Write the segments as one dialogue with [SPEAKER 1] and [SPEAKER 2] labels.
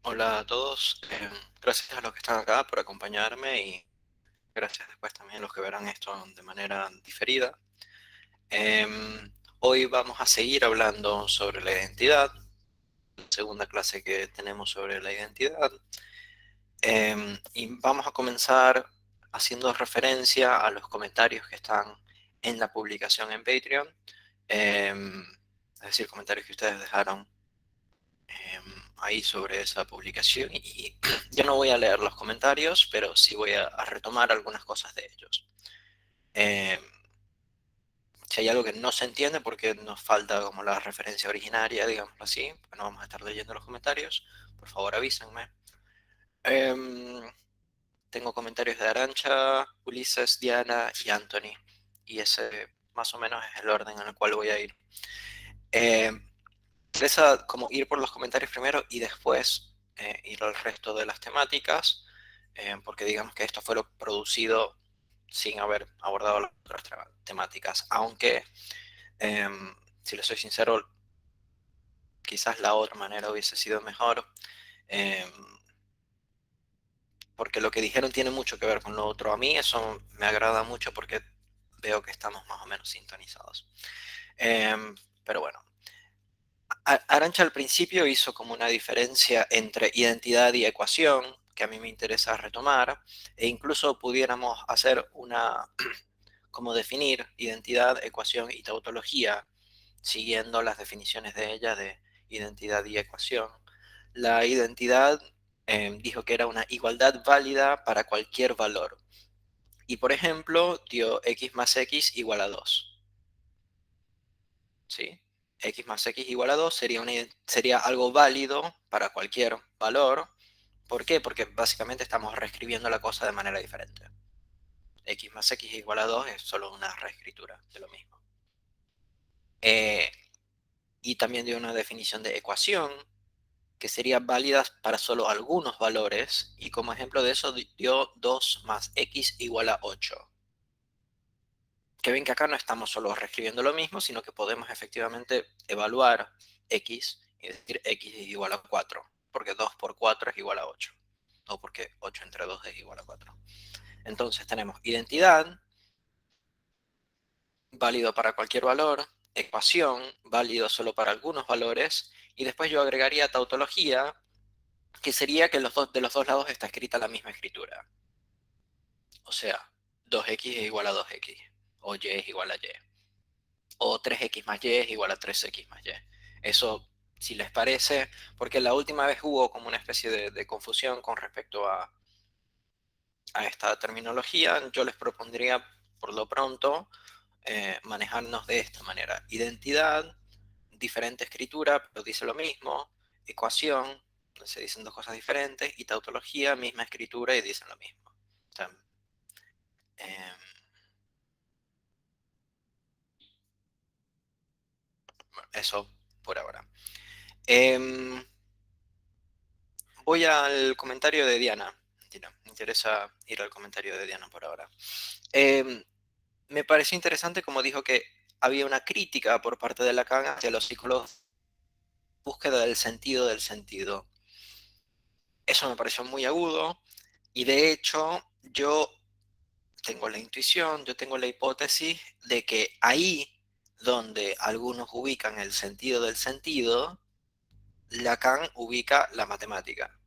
[SPEAKER 1] Hola a todos, gracias a los que están acá por acompañarme y gracias después también a los que verán esto de manera diferida. Hoy vamos a seguir hablando sobre la identidad, la segunda clase que tenemos sobre la identidad. Y vamos a comenzar haciendo referencia a los comentarios que están en la publicación en Patreon, es decir, comentarios que ustedes dejaron ahí sobre esa publicación y yo no voy a leer los comentarios, pero sí voy a retomar algunas cosas de ellos. Eh, si hay algo que no se entiende porque nos falta como la referencia originaria, digámoslo así, pues no vamos a estar leyendo los comentarios, por favor avísenme. Em, Tengo comentarios de Arancha, Ulises, Diana y Anthony, y ese más o menos es el orden en el cual voy a ir. Em, interesa como ir por los comentarios primero y después ir al resto de las temáticas, porque digamos que esto fue lo producido sin haber abordado las otras temáticas, aunque si les soy sincero, quizás la otra manera hubiese sido mejor, eh, porque lo que dijeron tiene mucho que ver con lo otro. A mí eso me agrada mucho porque veo que estamos más o menos sintonizados. Pero bueno, Arancha al principio hizo como una diferencia entre identidad y ecuación, que a mí me interesa retomar, e incluso pudiéramos hacer una, como definir identidad, ecuación y tautología, siguiendo las definiciones de ella de identidad y ecuación. La identidad dijo que era una igualdad válida para cualquier valor. Y por ejemplo, dio x más x igual a 2. ¿Sí? X más x igual a 2 sería algo válido para cualquier valor. ¿Por qué? Porque básicamente estamos reescribiendo la cosa de manera diferente. X más x igual a 2 es solo una reescritura de lo mismo. Eh, y también dio una definición de ecuación que sería válida para solo algunos valores. Y como ejemplo de eso dio 2 más x igual a 8. Que ven que acá no estamos solo reescribiendo lo mismo, sino que podemos efectivamente evaluar x y decir x es igual a 4, porque 2 por 4 es igual a 8, o porque 8 entre 2 es igual a 4. Entonces tenemos identidad, válido para cualquier valor, ecuación, válido solo para algunos valores, y después yo agregaría tautología, que sería que de los dos lados está escrita la misma escritura. O sea, 2x es igual a 2x, o y es igual a y. O 3x más y es igual a 3x más y. Eso, si les parece, porque la última vez hubo como una especie de confusión con respecto a esta terminología, yo les propondría por lo pronto manejarnos de esta manera. Identidad, diferente escritura, pero dice lo mismo. Ecuación, se dicen dos cosas diferentes. Y tautología, misma escritura y dicen lo mismo. O sea, eh, bueno, eso por ahora. Eh, Voy al comentario de Diana. Mentira, me interesa ir al comentario de Diana por ahora. Eh, Me pareció interesante como dijo que había una crítica por parte de Lacan hacia los psicólogos, búsqueda del sentido del sentido. Eso me pareció muy agudo y de hecho yo tengo la intuición, yo tengo la hipótesis de que ahí donde algunos ubican el sentido del sentido, Lacan ubica la matemática.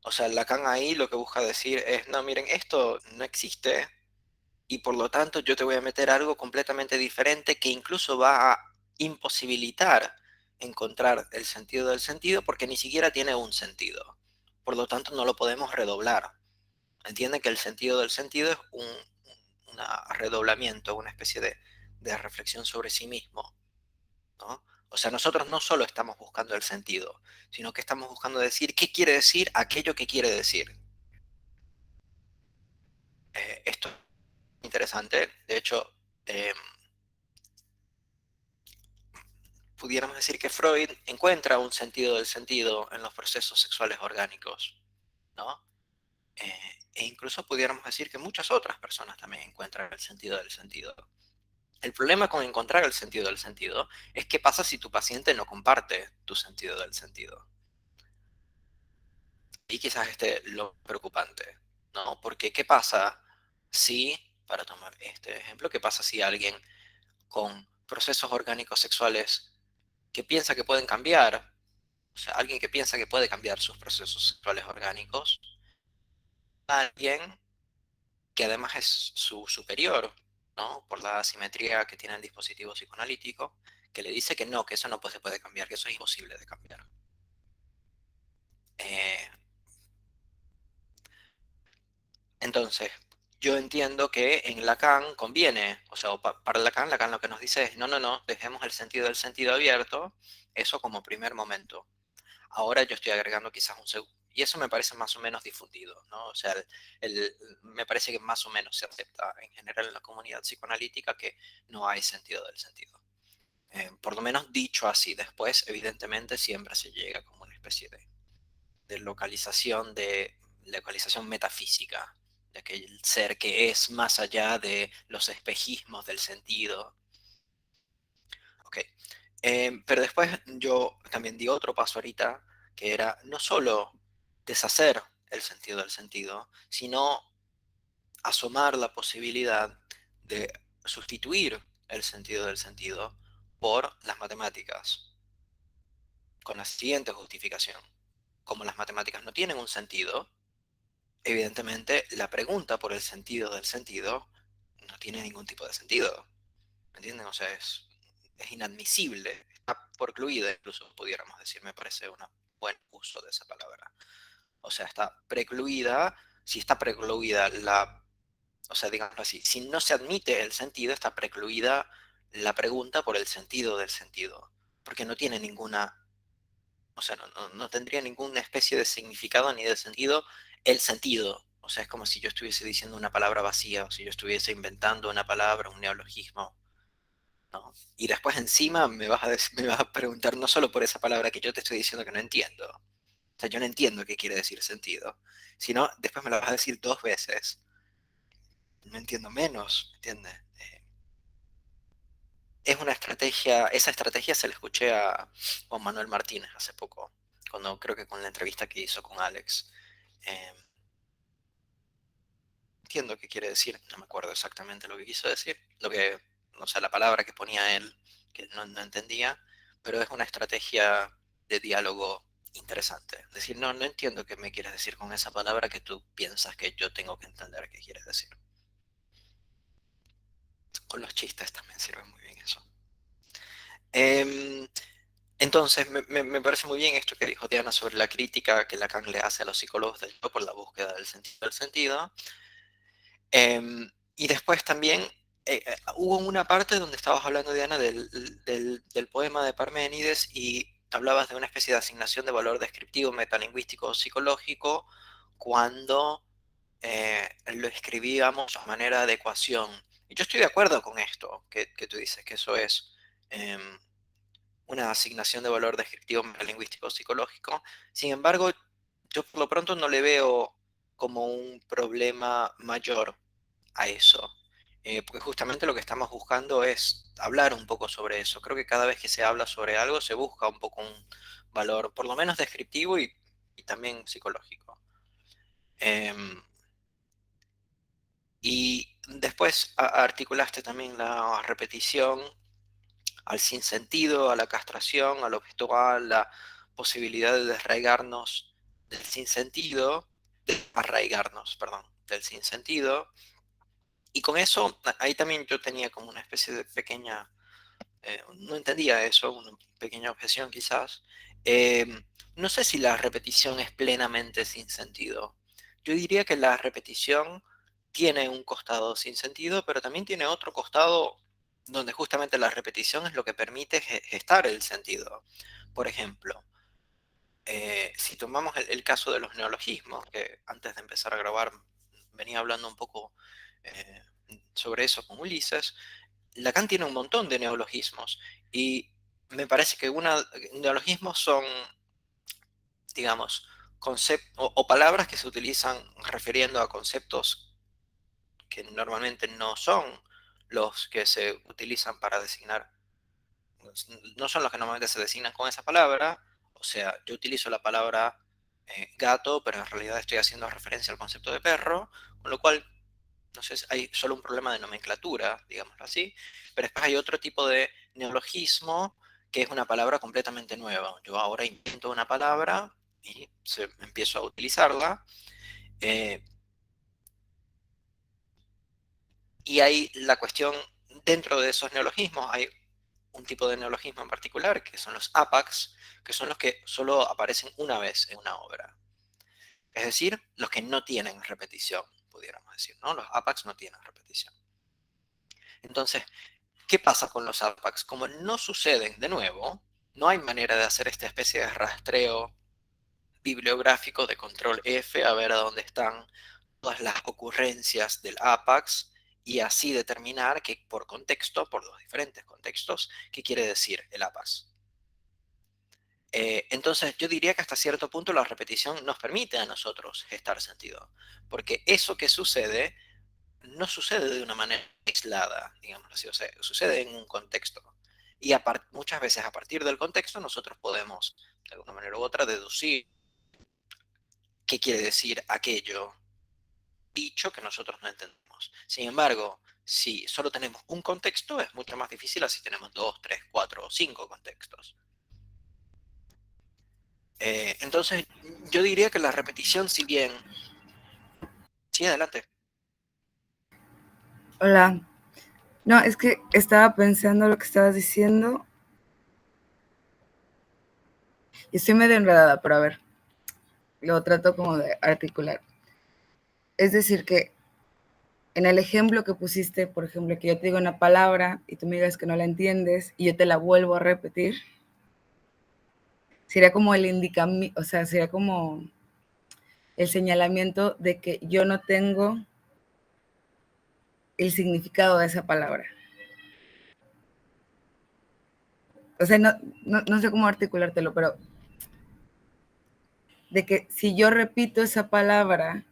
[SPEAKER 1] O sea, Lacan ahí lo que busca decir es, no, miren, esto no existe y por lo tanto yo te voy a meter algo completamente diferente que incluso va a imposibilitar encontrar el sentido del sentido porque ni siquiera tiene un sentido. Por lo tanto, no lo podemos redoblar. Entiende que el sentido del sentido es un redoblamiento, una especie de reflexión sobre sí mismo, ¿no? O sea, nosotros no solo estamos buscando el sentido, sino que estamos buscando decir qué quiere decir aquello que quiere decir. Esto es interesante. De hecho, eh, pudiéramos decir que Freud encuentra un sentido del sentido en los procesos sexuales orgánicos, ¿no? E incluso pudiéramos decir que muchas otras personas también encuentran el sentido del sentido. El problema con encontrar el sentido del sentido es qué pasa si tu paciente no comparte tu sentido del sentido. Y quizás lo preocupante, ¿no? Porque ¿qué pasa si, para tomar este ejemplo, qué pasa si alguien con procesos orgánicos sexuales que piensa que pueden cambiar, o sea, alguien que piensa que puede cambiar sus procesos sexuales orgánicos, alguien que además es su superior, ¿no? Por la asimetría que tiene el dispositivo psicoanalítico, que le dice que no, que eso no se puede cambiar, que eso es imposible de cambiar. Eh, entonces, yo entiendo que en Lacan conviene, o sea, para Lacan, Lacan lo que nos dice es, no, no, no, dejemos el sentido del sentido abierto, eso como primer momento. Ahora yo estoy agregando quizás un segundo. Y eso me parece más o menos difundido, ¿no? O sea, me parece que más o menos se acepta en general en la comunidad psicoanalítica que no hay sentido del sentido. Por lo menos dicho así, después evidentemente siempre se llega como una especie de localización metafísica, de aquel ser que es más allá de los espejismos del sentido. Ok. Pero después yo también di otro paso ahorita, que era no solo deshacer el sentido del sentido, sino asomar la posibilidad de sustituir el sentido del sentido por las matemáticas, con la siguiente justificación. Como las matemáticas no tienen un sentido, evidentemente la pregunta por el sentido del sentido no tiene ningún tipo de sentido. ¿Me entienden? O sea, es inadmisible, está precluida, incluso pudiéramos decir, me parece un buen uso de esa palabra. O sea, está precluida, si está precluida o sea, digámoslo así, si no se admite el sentido, está precluida la pregunta por el sentido del sentido, porque no tiene ninguna, o sea, no tendría ninguna especie de significado ni de sentido el sentido. O sea, es como si yo estuviese diciendo una palabra vacía, o si yo estuviese inventando una palabra, un neologismo, ¿no? Y después encima me vas a preguntar no solo por esa palabra que yo te estoy diciendo que no entiendo. O sea, yo no entiendo qué quiere decir sentido. Sino después me lo vas a decir dos veces. No entiendo menos, ¿me entiendes? Es una estrategia, esa estrategia se la escuché a Juan Manuel Martínez hace poco, cuando creo que con la entrevista que hizo con Alex. Eh, entiendo qué quiere decir, no me acuerdo exactamente lo que quiso decir, o sea, la palabra que ponía él, que no entendía, pero es una estrategia de diálogo interesante. Es decir, no entiendo qué me quieres decir con esa palabra que tú piensas que yo tengo que entender qué quieres decir. Con los chistes también sirve muy bien eso. Em, entonces, me parece muy bien esto que dijo Diana sobre la crítica que Lacan le hace a los psicólogos del yo por la búsqueda del sentido del sentido. Y después también hubo una parte donde estabas hablando, Diana, del poema de Parménides y hablabas de una especie de asignación de valor descriptivo, metalingüístico o psicológico cuando lo escribíamos a manera de ecuación. Y yo estoy de acuerdo con esto que tú dices, que eso es em, una asignación de valor descriptivo metalingüístico o psicológico. Sin embargo, yo por lo pronto no le veo como un problema mayor a eso. Porque justamente lo que estamos buscando es hablar un poco sobre eso. Creo que cada vez que se habla sobre algo se busca un poco un valor, por lo menos descriptivo y también psicológico. Em, y después articulaste también la repetición al sinsentido, a la castración, a lo gestual, la posibilidad de desarraigarnos del sinsentido, de arraigarnos, perdón, del sinsentido. Y con eso, ahí también yo tenía como una especie de pequeña, no entendía eso, una pequeña objeción quizás. Eh, no sé si la repetición es plenamente sin sentido. Yo diría que la repetición tiene un costado sin sentido, pero también tiene otro costado donde justamente la repetición es lo que permite gestar el sentido. Por ejemplo, si tomamos el caso de los neologismos, que antes de empezar a grabar venía hablando un poco eh, sobre eso con Ulises, Lacan tiene un montón de neologismos y me parece que neologismos son, digamos, o palabras que se utilizan refiriendo a conceptos que normalmente no son los que se utilizan para designar, no son los que normalmente se designan con esa palabra. O sea, yo utilizo la palabra gato, pero en realidad estoy haciendo referencia al concepto de perro, con lo cual, no sé, hay solo un problema de nomenclatura, digámoslo así, pero después hay otro tipo de neologismo que es una palabra completamente nueva. Yo ahora invento una palabra y empiezo a utilizarla. eh, y hay la cuestión, dentro de esos neologismos hay un tipo de neologismo en particular, que son los APACs, que son los que solo aparecen una vez en una obra. Es decir, los que no tienen repetición, pudiéramos decir, ¿no? Los APACs no tienen repetición. Entonces, ¿qué pasa con los APACs? Como no suceden de nuevo, no hay manera de hacer esta especie de rastreo bibliográfico de control F a ver a dónde están todas las ocurrencias del APAX y así determinar que por contexto, por los diferentes contextos, qué quiere decir el APAX. Entonces yo diría que hasta cierto punto la repetición nos permite a nosotros gestar sentido, porque eso que sucede no sucede de una manera aislada, digamos así, o sea, sucede en un contexto. Y muchas veces a partir del contexto nosotros podemos, de alguna manera u otra, deducir qué quiere decir aquello dicho que nosotros no entendemos. Sin embargo, si solo tenemos un contexto, es mucho más difícil así tenemos dos, tres, cuatro o cinco contextos. Entonces, yo diría que la repetición, si bien... Sí, adelante.
[SPEAKER 2] Hola. No, es que estaba pensando lo que estabas diciendo y estoy medio enredada, pero a ver, lo trato como de articular. Es decir, que en el ejemplo que pusiste, por ejemplo, que yo te digo una palabra y tú me digas que no la entiendes y yo te la vuelvo a repetir, sería como el indicamiento, o sea, sería como el señalamiento de que yo no tengo el significado de esa palabra. O sea, no sé cómo articulártelo, pero de que si yo repito esa palabra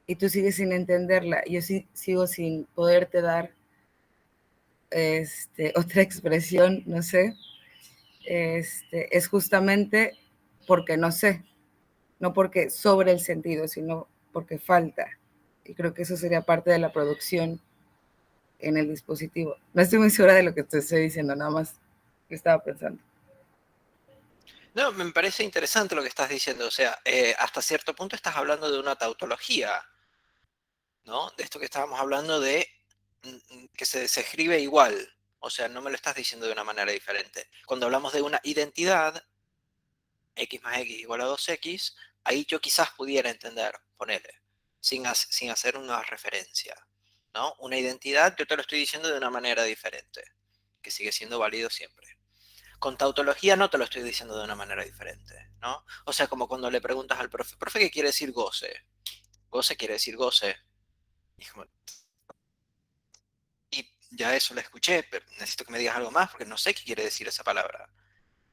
[SPEAKER 2] y tú sigues sin entenderla, yo sigo sin poderte dar otra expresión, no sé, es justamente porque no sé, no porque sobre el sentido, sino porque falta. Y creo que eso sería parte de la producción en el dispositivo. No estoy muy segura de lo que te estoy diciendo, nada más estaba pensando.
[SPEAKER 1] No, me parece interesante lo que estás diciendo. O sea, hasta cierto punto estás hablando de una tautología, ¿no? De esto que estábamos hablando de que se escribe igual. O sea, no me lo estás diciendo de una manera diferente. Cuando hablamos de una identidad, x más x igual a 2x, ahí yo quizás pudiera entender, ponele, sin hacer una referencia, ¿no? Una identidad yo te lo estoy diciendo de una manera diferente, que sigue siendo válido siempre. Con tautología no te lo estoy diciendo de una manera diferente, ¿no? O sea, como cuando le preguntas al profe, profe, ¿qué quiere decir goce? Goce quiere decir goce. Y ya eso lo escuché, pero necesito que me digas algo más porque no sé qué quiere decir esa palabra,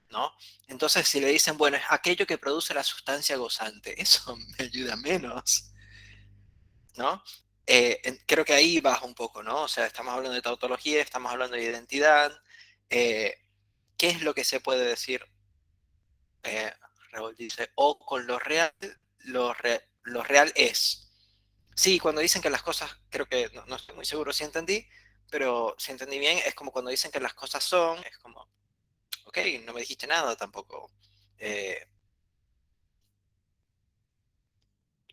[SPEAKER 1] ¿no? Entonces, si le dicen, bueno, es aquello que produce la sustancia gozante, eso me ayuda menos, ¿no? Creo que ahí baja un poco, ¿no? O sea, estamos hablando de tautología, estamos hablando de identidad. eh, ¿Qué es lo que se puede decir? Eh, Revolt dice, o con lo real es. Sí, cuando dicen que las cosas, creo que, no estoy muy seguro si entendí, pero si entendí bien, es como cuando dicen que las cosas son, es como, ok, no me dijiste nada tampoco. Eh,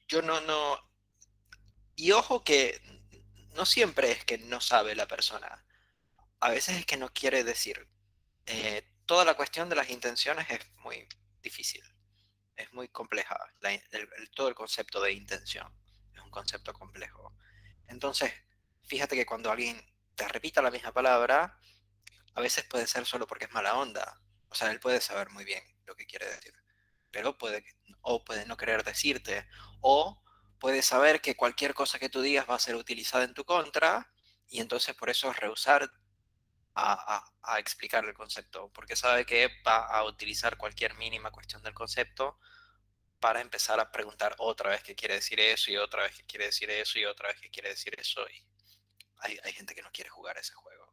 [SPEAKER 1] yo no, y ojo que no siempre es que no sabe la persona, a veces es que no quiere decir. Toda la cuestión de las intenciones es muy difícil, es muy compleja, todo el concepto de intención es un concepto complejo. Entonces, fíjate que cuando alguien te repita la misma palabra, a veces puede ser solo porque es mala onda. O sea, él puede saber muy bien lo que quiere decir, pero o puede no querer decirte, o puede saber que cualquier cosa que tú digas va a ser utilizada en tu contra, y entonces por eso rehusar a explicar el concepto, porque sabe que va a utilizar cualquier mínima cuestión del concepto para empezar a preguntar otra vez qué quiere decir eso, y otra vez qué quiere decir eso, y otra vez qué quiere decir eso, y hay gente que no quiere jugar ese juego.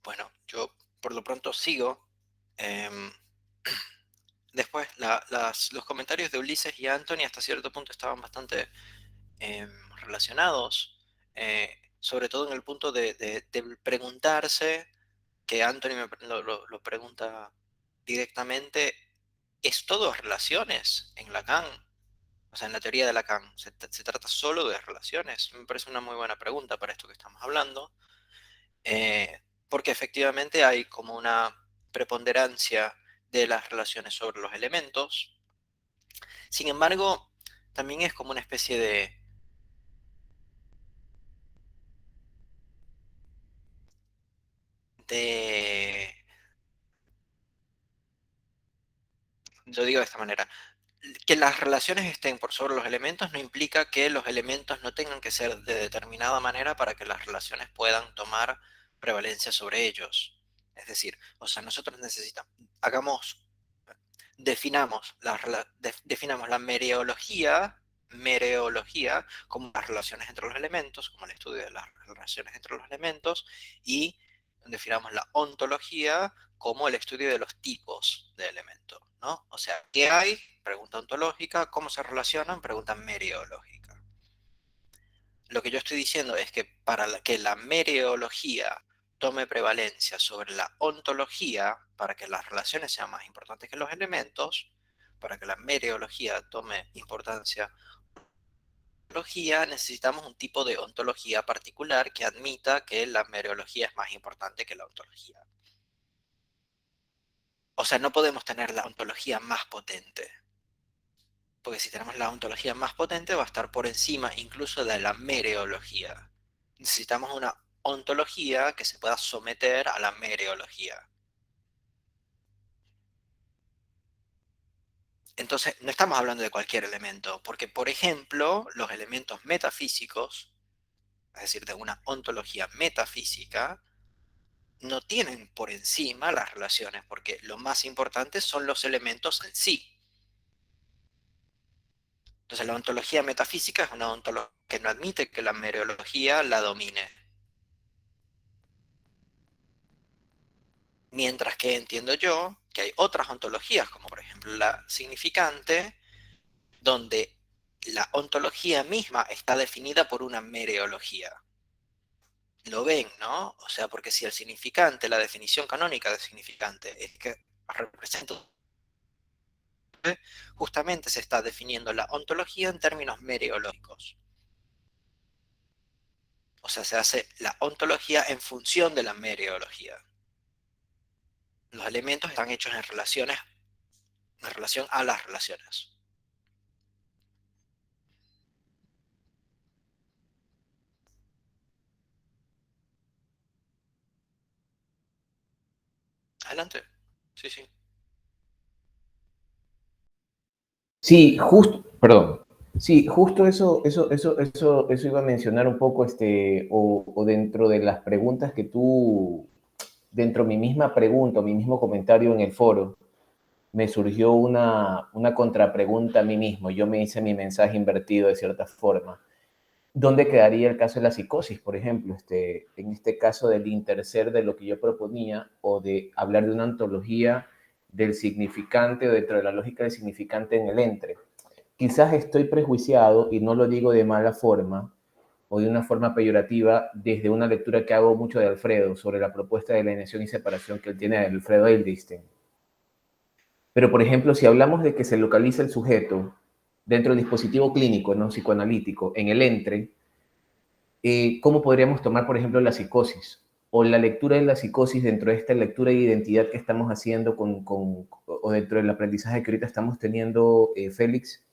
[SPEAKER 1] Bueno, yo por lo pronto sigo. Em, Después, los comentarios de Ulises y Anthony hasta cierto punto estaban bastante relacionados, sobre todo en el punto de preguntarse, que Anthony lo pregunta directamente, ¿es todo relaciones en Lacan? O sea, en la teoría de Lacan, ¿se trata solo de relaciones? Me parece una muy buena pregunta para esto que estamos hablando, porque efectivamente hay como una preponderancia de las relaciones sobre los elementos. Sin embargo, también es como una especie de, lo digo de esta manera, que las relaciones estén por sobre los elementos no implica que los elementos no tengan que ser de determinada manera para que las relaciones puedan tomar prevalencia sobre ellos. Es decir, o sea, nosotros necesitamos, hagamos, definamos la mereología como las relaciones entre los elementos, como el estudio de las relaciones entre los elementos, y definamos la ontología como el estudio de los tipos de elementos, ¿no? O sea, ¿qué hay? Pregunta ontológica. ¿Cómo se relacionan? Pregunta mereológica. Lo que yo estoy diciendo es que para que la mereología tome prevalencia sobre la ontología, para que las relaciones sean más importantes que los elementos, para que la mereología tome importancia en la ontología, necesitamos un tipo de ontología particular que admita que la mereología es más importante que la ontología. O sea, no podemos tener la ontología más potente, porque si tenemos la ontología más potente va a estar por encima incluso de la mereología. Necesitamos una ontología que se pueda someter a la mereología. Entonces, no estamos hablando de cualquier elemento, porque, por ejemplo, los elementos metafísicos, es decir, de una ontología metafísica, no tienen por encima las relaciones, porque lo más importante son los elementos en sí. Entonces, la ontología metafísica es una ontología que no admite que la mereología la domine. Mientras que entiendo yo que hay otras ontologías, como por ejemplo la significante, donde la ontología misma está definida por una mereología. Lo ven, ¿no? O sea, porque si el significante, la definición canónica de significante es que representa, justamente se está definiendo la ontología en términos mereológicos. O sea, se hace la ontología en función de la mereología. Los elementos están hechos en relaciones, en relación a las relaciones. Adelante. Sí, sí.
[SPEAKER 3] Sí, justo, perdón. Sí, justo eso iba a mencionar un poco, o dentro de las preguntas que tú, dentro de mi misma pregunta, mi mismo comentario en el foro, me surgió una contrapregunta a mí mismo. Yo me hice mi mensaje invertido de cierta forma. ¿Dónde quedaría el caso de la psicosis, por ejemplo? En este caso del interser de lo que yo proponía, o de hablar de una ontología del significante o dentro de la lógica del significante en el entre. Quizás estoy prejuiciado y no lo digo de mala forma o de una forma peyorativa desde una lectura que hago mucho de Alfredo sobre la propuesta de alienación y separación que él tiene de Alfredo Edelstein. Pero, por ejemplo, si hablamos de que se localiza el sujeto dentro del dispositivo clínico, no psicoanalítico, en el entre, ¿cómo podríamos tomar, por ejemplo, la psicosis? O la lectura de la psicosis dentro de esta lectura de identidad que estamos haciendo o dentro del aprendizaje que ahorita estamos teniendo, Félix.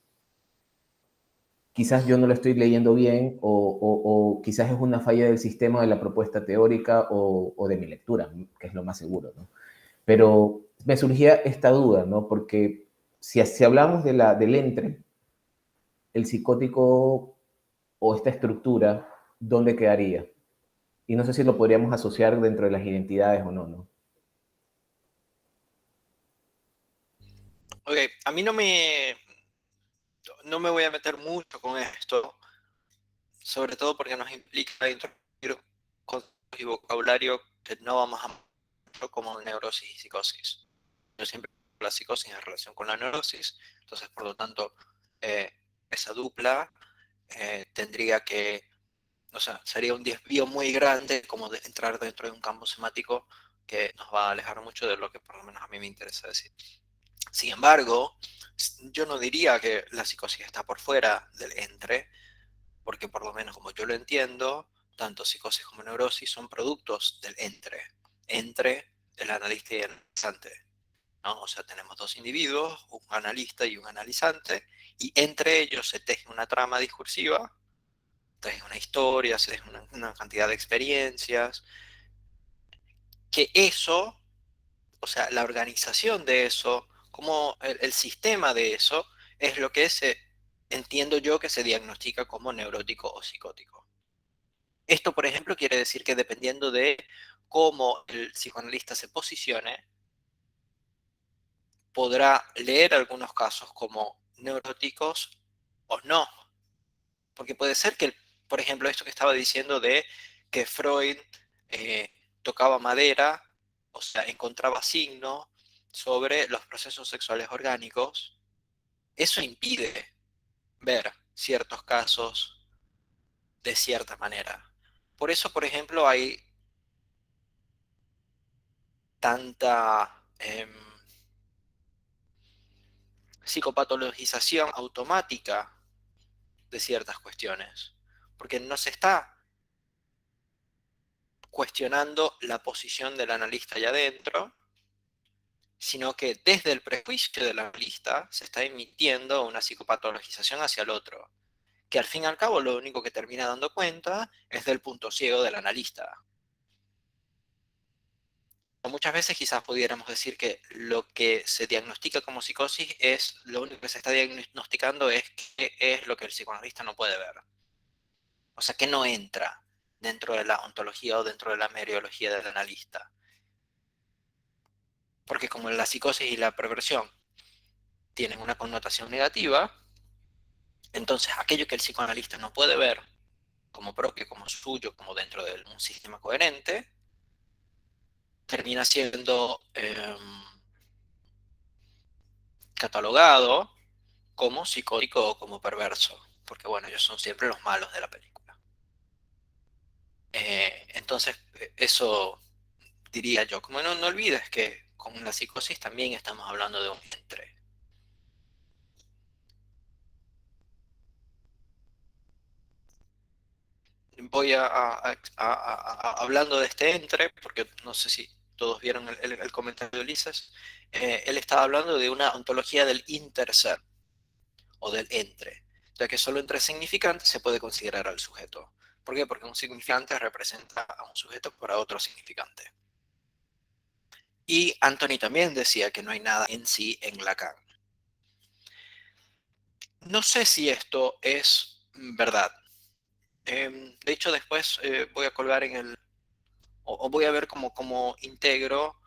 [SPEAKER 3] Quizás yo no lo estoy leyendo bien o quizás es una falla del sistema de la propuesta teórica o de mi lectura, que es lo más seguro, ¿no? Pero me surgía esta duda, ¿no? Porque si hablamos del entre, el psicótico o esta estructura, ¿dónde quedaría? Y no sé si lo podríamos asociar dentro de las identidades o no, ¿no?
[SPEAKER 1] Ok, a mí no me voy a meter mucho con esto, sobre todo porque nos implica introducir conceptos y vocabulario que no vamos a verlo como neurosis y psicosis. Yo siempre veo la psicosis en relación con la neurosis, entonces por lo tanto esa dupla tendría que, o sea, sería un desvío muy grande como de entrar dentro de un campo semántico que nos va a alejar mucho de lo que por lo menos a mí me interesa decir. Sin embargo, yo no diría que la psicosis está por fuera del entre, porque por lo menos como yo lo entiendo, tanto psicosis como neurosis son productos del entre el analista y el analizante, ¿no? O sea, tenemos dos individuos, un analista y un analizante, y entre ellos se teje una trama discursiva, se teje una historia, se teje una cantidad de experiencias, que eso, o sea, la organización de eso, como el sistema de eso, es lo que entiendo yo que se diagnostica como neurótico o psicótico. Esto, por ejemplo, quiere decir que dependiendo de cómo el psicoanalista se posicione, podrá leer algunos casos como neuróticos o no. Porque puede ser que, por ejemplo, esto que estaba diciendo de que Freud eh, tocaba madera, o sea, encontraba signos sobre los procesos sexuales orgánicos, eso impide ver ciertos casos de cierta manera. Por eso, por ejemplo, hay tanta psicopatologización automática de ciertas cuestiones, porque no se está cuestionando la posición del analista allá adentro, sino que desde el prejuicio del analista se está emitiendo una psicopatologización hacia el otro, que al fin y al cabo lo único que termina dando cuenta es del punto ciego del analista. O muchas veces quizás pudiéramos decir que lo que se diagnostica como psicosis es, lo único que se está diagnosticando es qué es lo que el psicoanalista no puede ver. O sea, que no entra dentro de la ontología o dentro de la meriología del analista. Porque como la psicosis y la perversión tienen una connotación negativa, entonces aquello que el psicoanalista no puede ver como propio, como suyo, como dentro de un sistema coherente, termina siendo catalogado como psicótico o como perverso, porque bueno, ellos son siempre los malos de la película. Entonces, eso diría yo, como no olvides que con la psicosis también estamos hablando de un entre. Voy hablando de este entre, porque no sé si todos vieron el comentario de Ulises, él estaba hablando de una ontología del interser o del entre, ya que solo entre significantes se puede considerar al sujeto. ¿Por qué? Porque un significante representa a un sujeto para otro significante. Y Anthony también decía que no hay nada en sí en Lacan. No sé si esto es verdad. De hecho, después voy a colgar en o voy a ver cómo integro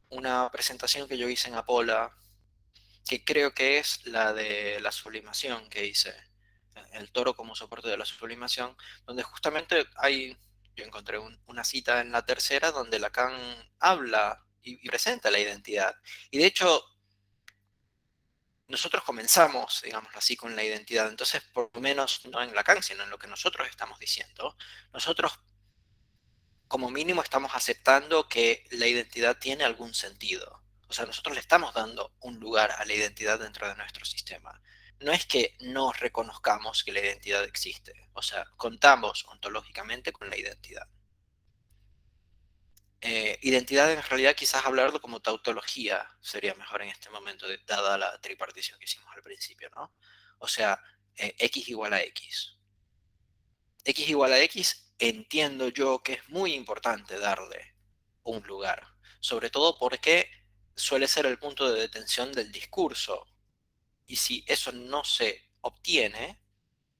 [SPEAKER 1] una presentación que yo hice en Apola, que creo que es la de la sublimación que hice, el toro como soporte de la sublimación, donde justamente yo encontré una cita en la tercera donde Lacan habla y presenta la identidad. Y de hecho, nosotros comenzamos, digamos así, con la identidad. Entonces, por lo menos no en Lacan, sino en lo que nosotros estamos diciendo, nosotros como mínimo estamos aceptando que la identidad tiene algún sentido. O sea, nosotros le estamos dando un lugar a la identidad dentro de nuestro sistema. No es que no reconozcamos que la identidad existe. O sea, contamos ontológicamente con la identidad. Identidad en realidad quizás hablarlo como tautología sería mejor en este momento, dada la tripartición que hicimos al principio, ¿no? O sea, X igual a X. X igual a X entiendo yo que es muy importante darle un lugar, sobre todo porque suele ser el punto de detención del discurso. Y si eso no se obtiene,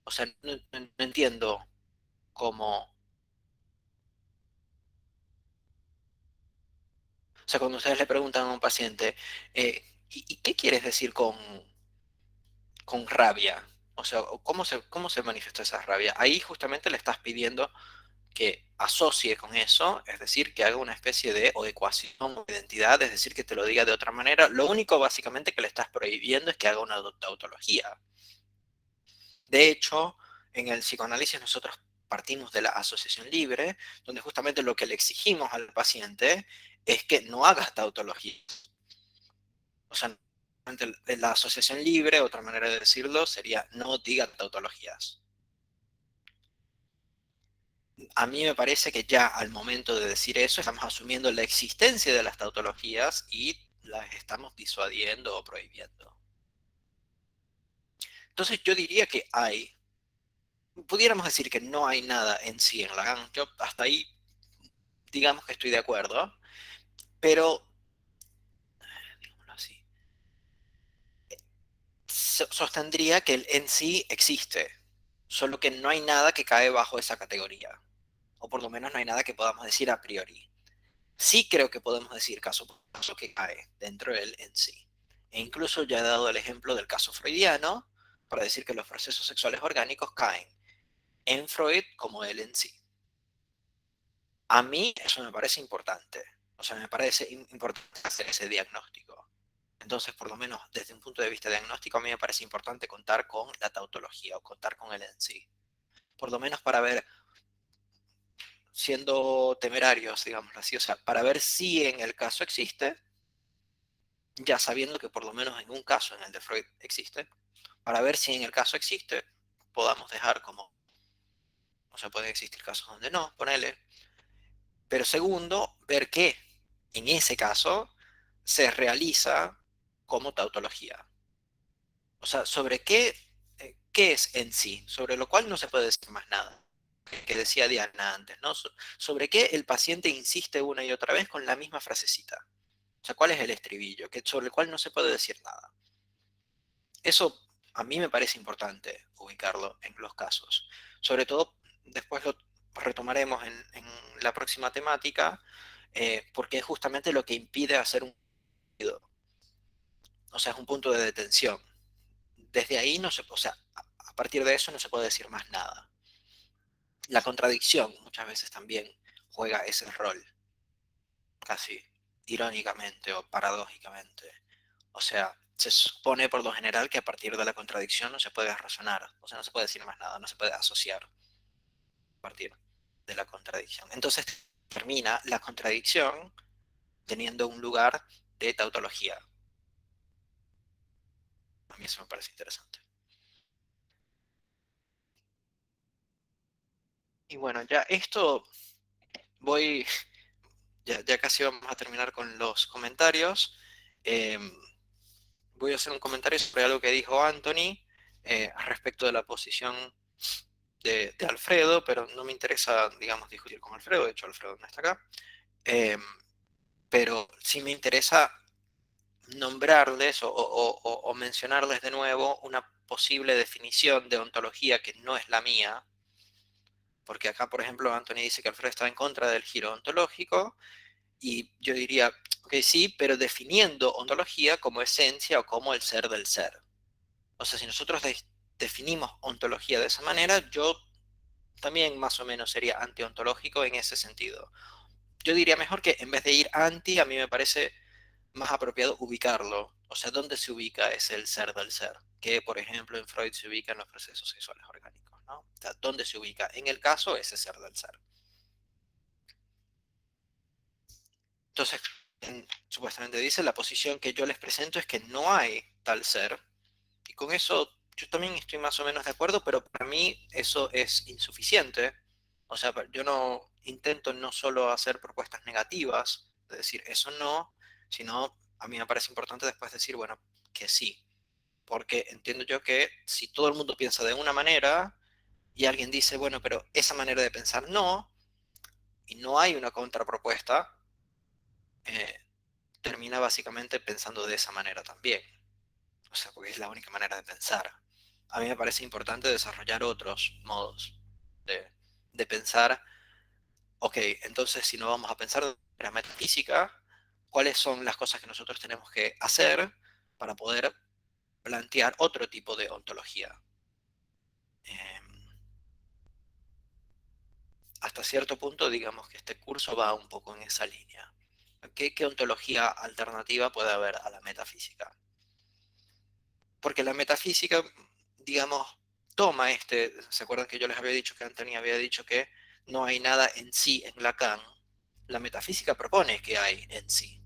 [SPEAKER 1] o sea, no entiendo cómo. O sea, cuando ustedes le preguntan a un paciente, ¿y qué quieres decir con rabia? O sea, ¿cómo se manifiesta esa rabia? Ahí justamente le estás pidiendo que asocie con eso, es decir, que haga una especie de o ecuación o identidad, es decir, que te lo diga de otra manera. Lo único básicamente que le estás prohibiendo es que haga una tautología. De hecho, en el psicoanálisis nosotros partimos de la asociación libre, donde justamente lo que le exigimos al paciente es que no haga tautología. O sea, la asociación libre, otra manera de decirlo, sería no diga tautologías. A mí me parece que ya al momento de decir eso estamos asumiendo la existencia de las tautologías y las estamos disuadiendo o prohibiendo. Entonces yo diría que pudiéramos decir que no hay nada en sí en Lacan. Yo hasta ahí digamos que estoy de acuerdo, pero, digámoslo así, sostendría que el en sí existe, solo que no hay nada que cae bajo esa categoría, o por lo menos no hay nada que podamos decir a priori. Sí creo que podemos decir caso por caso que cae dentro del en sí. E incluso ya he dado el ejemplo del caso freudiano para decir que los procesos sexuales orgánicos caen en Freud como el en sí. A mí eso me parece importante. O sea, me parece importante hacer ese diagnóstico. Entonces, por lo menos desde un punto de vista diagnóstico, a mí me parece importante contar con la tautología o contar con el en sí. Por lo menos para ver, siendo temerarios, digámoslo así, o sea, para ver si en el caso existe, ya sabiendo que por lo menos en un caso, en el de Freud, existe, para ver si en el caso existe, podamos dejar como, o sea, pueden existir casos donde no, ponele. Pero segundo, ver que en ese caso se realiza como tautología. O sea, sobre qué es en sí, sobre lo cual no se puede decir más nada, que decía Diana antes, ¿no? Sobre qué el paciente insiste una y otra vez con la misma frasecita. O sea, ¿cuál es el estribillo? Sobre el cual no se puede decir nada. Eso a mí me parece importante ubicarlo en los casos. Sobre todo, después lo retomaremos en la próxima temática, porque es justamente lo que impide hacer un ruido. O sea, es un punto de detención. Desde ahí no se, o sea, a partir de eso no se puede decir más nada. La contradicción muchas veces también juega ese rol, casi irónicamente o paradójicamente. O sea, se supone por lo general que a partir de la contradicción no se puede razonar, o sea, no se puede decir más nada, no se puede asociar a partir de la contradicción. Entonces termina la contradicción teniendo un lugar de tautología. A mí eso me parece interesante. Y bueno, ya esto voy, ya casi vamos a terminar con los comentarios. Eh, Voy a hacer un comentario sobre algo que dijo Anthony respecto de la posición de Alfredo, pero no me interesa, digamos, discutir con Alfredo, de hecho Alfredo no está acá, eh, pero sí me interesa nombrarles o mencionarles de nuevo una posible definición de ontología que no es la mía, porque acá, por ejemplo, Anthony dice que Alfredo está en contra del giro ontológico, y yo diría, ok, sí, pero definiendo ontología como esencia o como el ser del ser. O sea, si nosotros definimos ontología de esa manera, yo también más o menos sería antiontológico en ese sentido. Yo diría mejor que en vez de ir anti, a mí me parece más apropiado ubicarlo. O sea, ¿dónde se ubica es el ser del ser? Que, por ejemplo, en Freud se ubica en los procesos sexuales orgánicos, ¿no? O sea, ¿dónde se ubica? En el caso, ese ser del ser. Entonces, supuestamente dice, la posición que yo les presento es que no hay tal ser. Y con eso yo también estoy más o menos de acuerdo, pero para mí eso es insuficiente. O sea, yo no intento no solo hacer propuestas negativas, de decir eso no, sino a mí me parece importante después decir, bueno, que sí. Porque entiendo yo que si todo el mundo piensa de una manera y alguien dice, bueno, pero esa manera de pensar no, y no hay una contrapropuesta, eh, termina básicamente pensando de esa manera también. O sea, porque es la única manera de pensar. A mí me parece importante desarrollar otros modos de, de pensar. Ok, entonces si no vamos a pensar de manera metafísica, ¿cuáles son las cosas que nosotros tenemos que hacer para poder plantear otro tipo de ontología? hasta cierto punto, digamos que este curso va un poco en esa línea. ¿Qué ontología alternativa puede haber a la metafísica? Porque la metafísica, digamos, toma ¿se acuerdan que yo les había dicho que Anthony había dicho que no hay nada en sí en Lacan? La metafísica propone que hay en sí.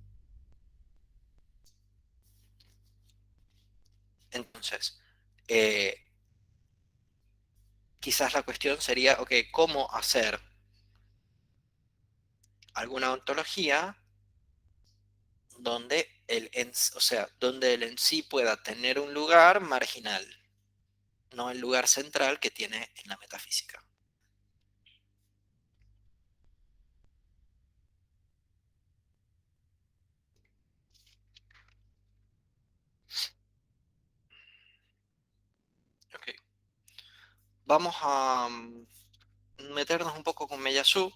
[SPEAKER 1] Entonces, eh, quizás la cuestión sería, ok, ¿cómo hacer alguna ontología donde o sea, donde el en sí pueda tener un lugar marginal, no el lugar central que tiene en la metafísica? Ok. Vamos a meternos un poco con Meillassoux.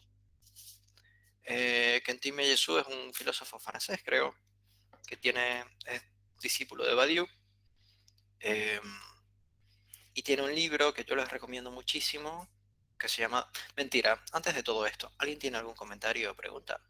[SPEAKER 1] Quentin Meillassoux es un filósofo francés, creo, que es discípulo de Badiou. eh, y tiene un libro que yo les recomiendo muchísimo, que se llama... Mentira, antes de todo esto, ¿alguien tiene algún comentario o pregunta?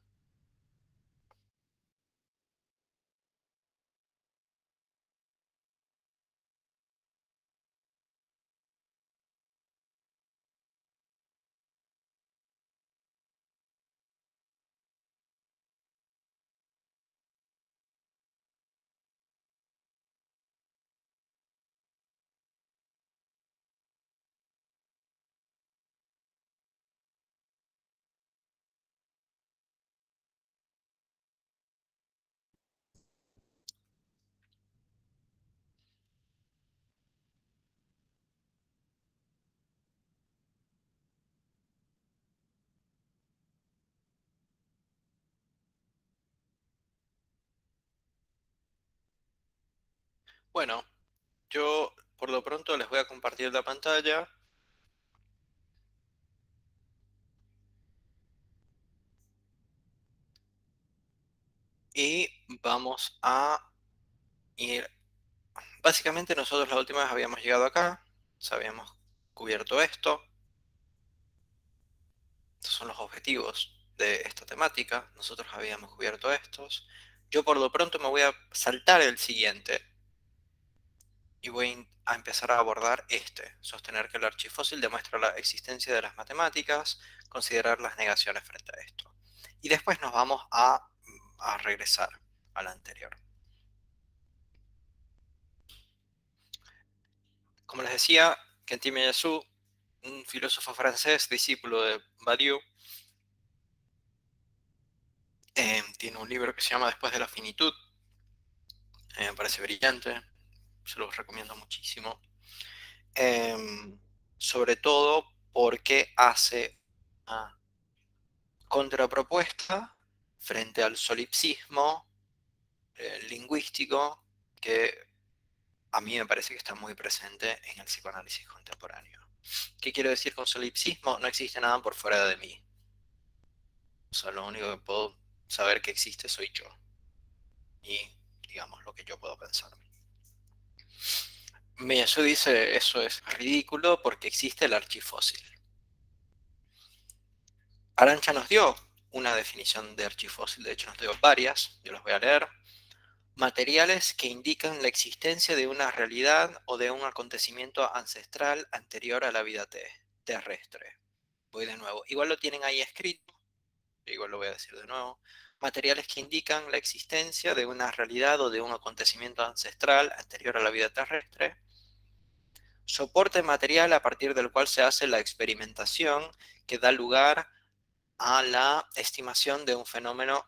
[SPEAKER 1] Bueno, yo por lo pronto les voy a compartir la pantalla y vamos a ir... Básicamente nosotros la última vez habíamos llegado acá, habíamos cubierto esto. Estos son los objetivos de esta temática. Nosotros habíamos cubierto estos. Yo por lo pronto me voy a saltar el siguiente y voy a empezar a abordar este. Sostener que el archifósil demuestra la existencia de las matemáticas, considerar las negaciones frente a esto. Y después nos vamos a regresar al anterior. Como les decía, Quentin Meillassoux, un filósofo francés, discípulo de Badiou, tiene un libro que se llama Después de la finitud. Me parece brillante, se los recomiendo muchísimo. Sobre todo porque hace una contrapropuesta frente al solipsismo lingüístico que a mí me parece que está muy presente en el psicoanálisis contemporáneo. ¿Qué quiero decir con solipsismo? No existe nada por fuera de mí. O sea, lo único que puedo saber que existe soy yo. Y, digamos, lo que yo puedo pensar. Miyazu dice, eso es ridículo porque existe el archifósil. Arantxa nos dio una definición de archifósil, de hecho nos dio varias, yo las voy a leer. Materiales que indican la existencia de una realidad o de un acontecimiento ancestral anterior a la vida terrestre. Voy de nuevo, igual lo tienen ahí escrito, igual lo voy a decir de nuevo. Materiales que indican la existencia de una realidad o de un acontecimiento ancestral anterior a la vida terrestre. Soporte material a partir del cual se hace la experimentación que da lugar a la estimación de un fenómeno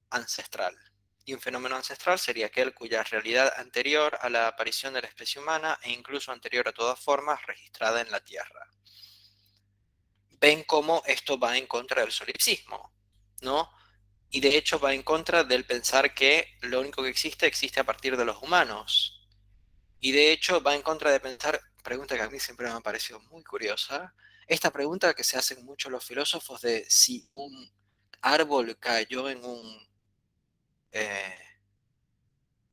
[SPEAKER 1] ancestral. Y un fenómeno ancestral sería aquel cuya realidad anterior a la aparición de la especie humana e incluso anterior a todas formas registrada en la Tierra. Ven cómo esto va en contra del solipsismo, ¿no? Y de hecho va en contra del pensar que lo único que existe a partir de los humanos. Y de hecho va en contra de pensar, pregunta que a mí siempre me ha parecido muy curiosa, esta pregunta que se hacen mucho los filósofos de si un árbol cayó eh,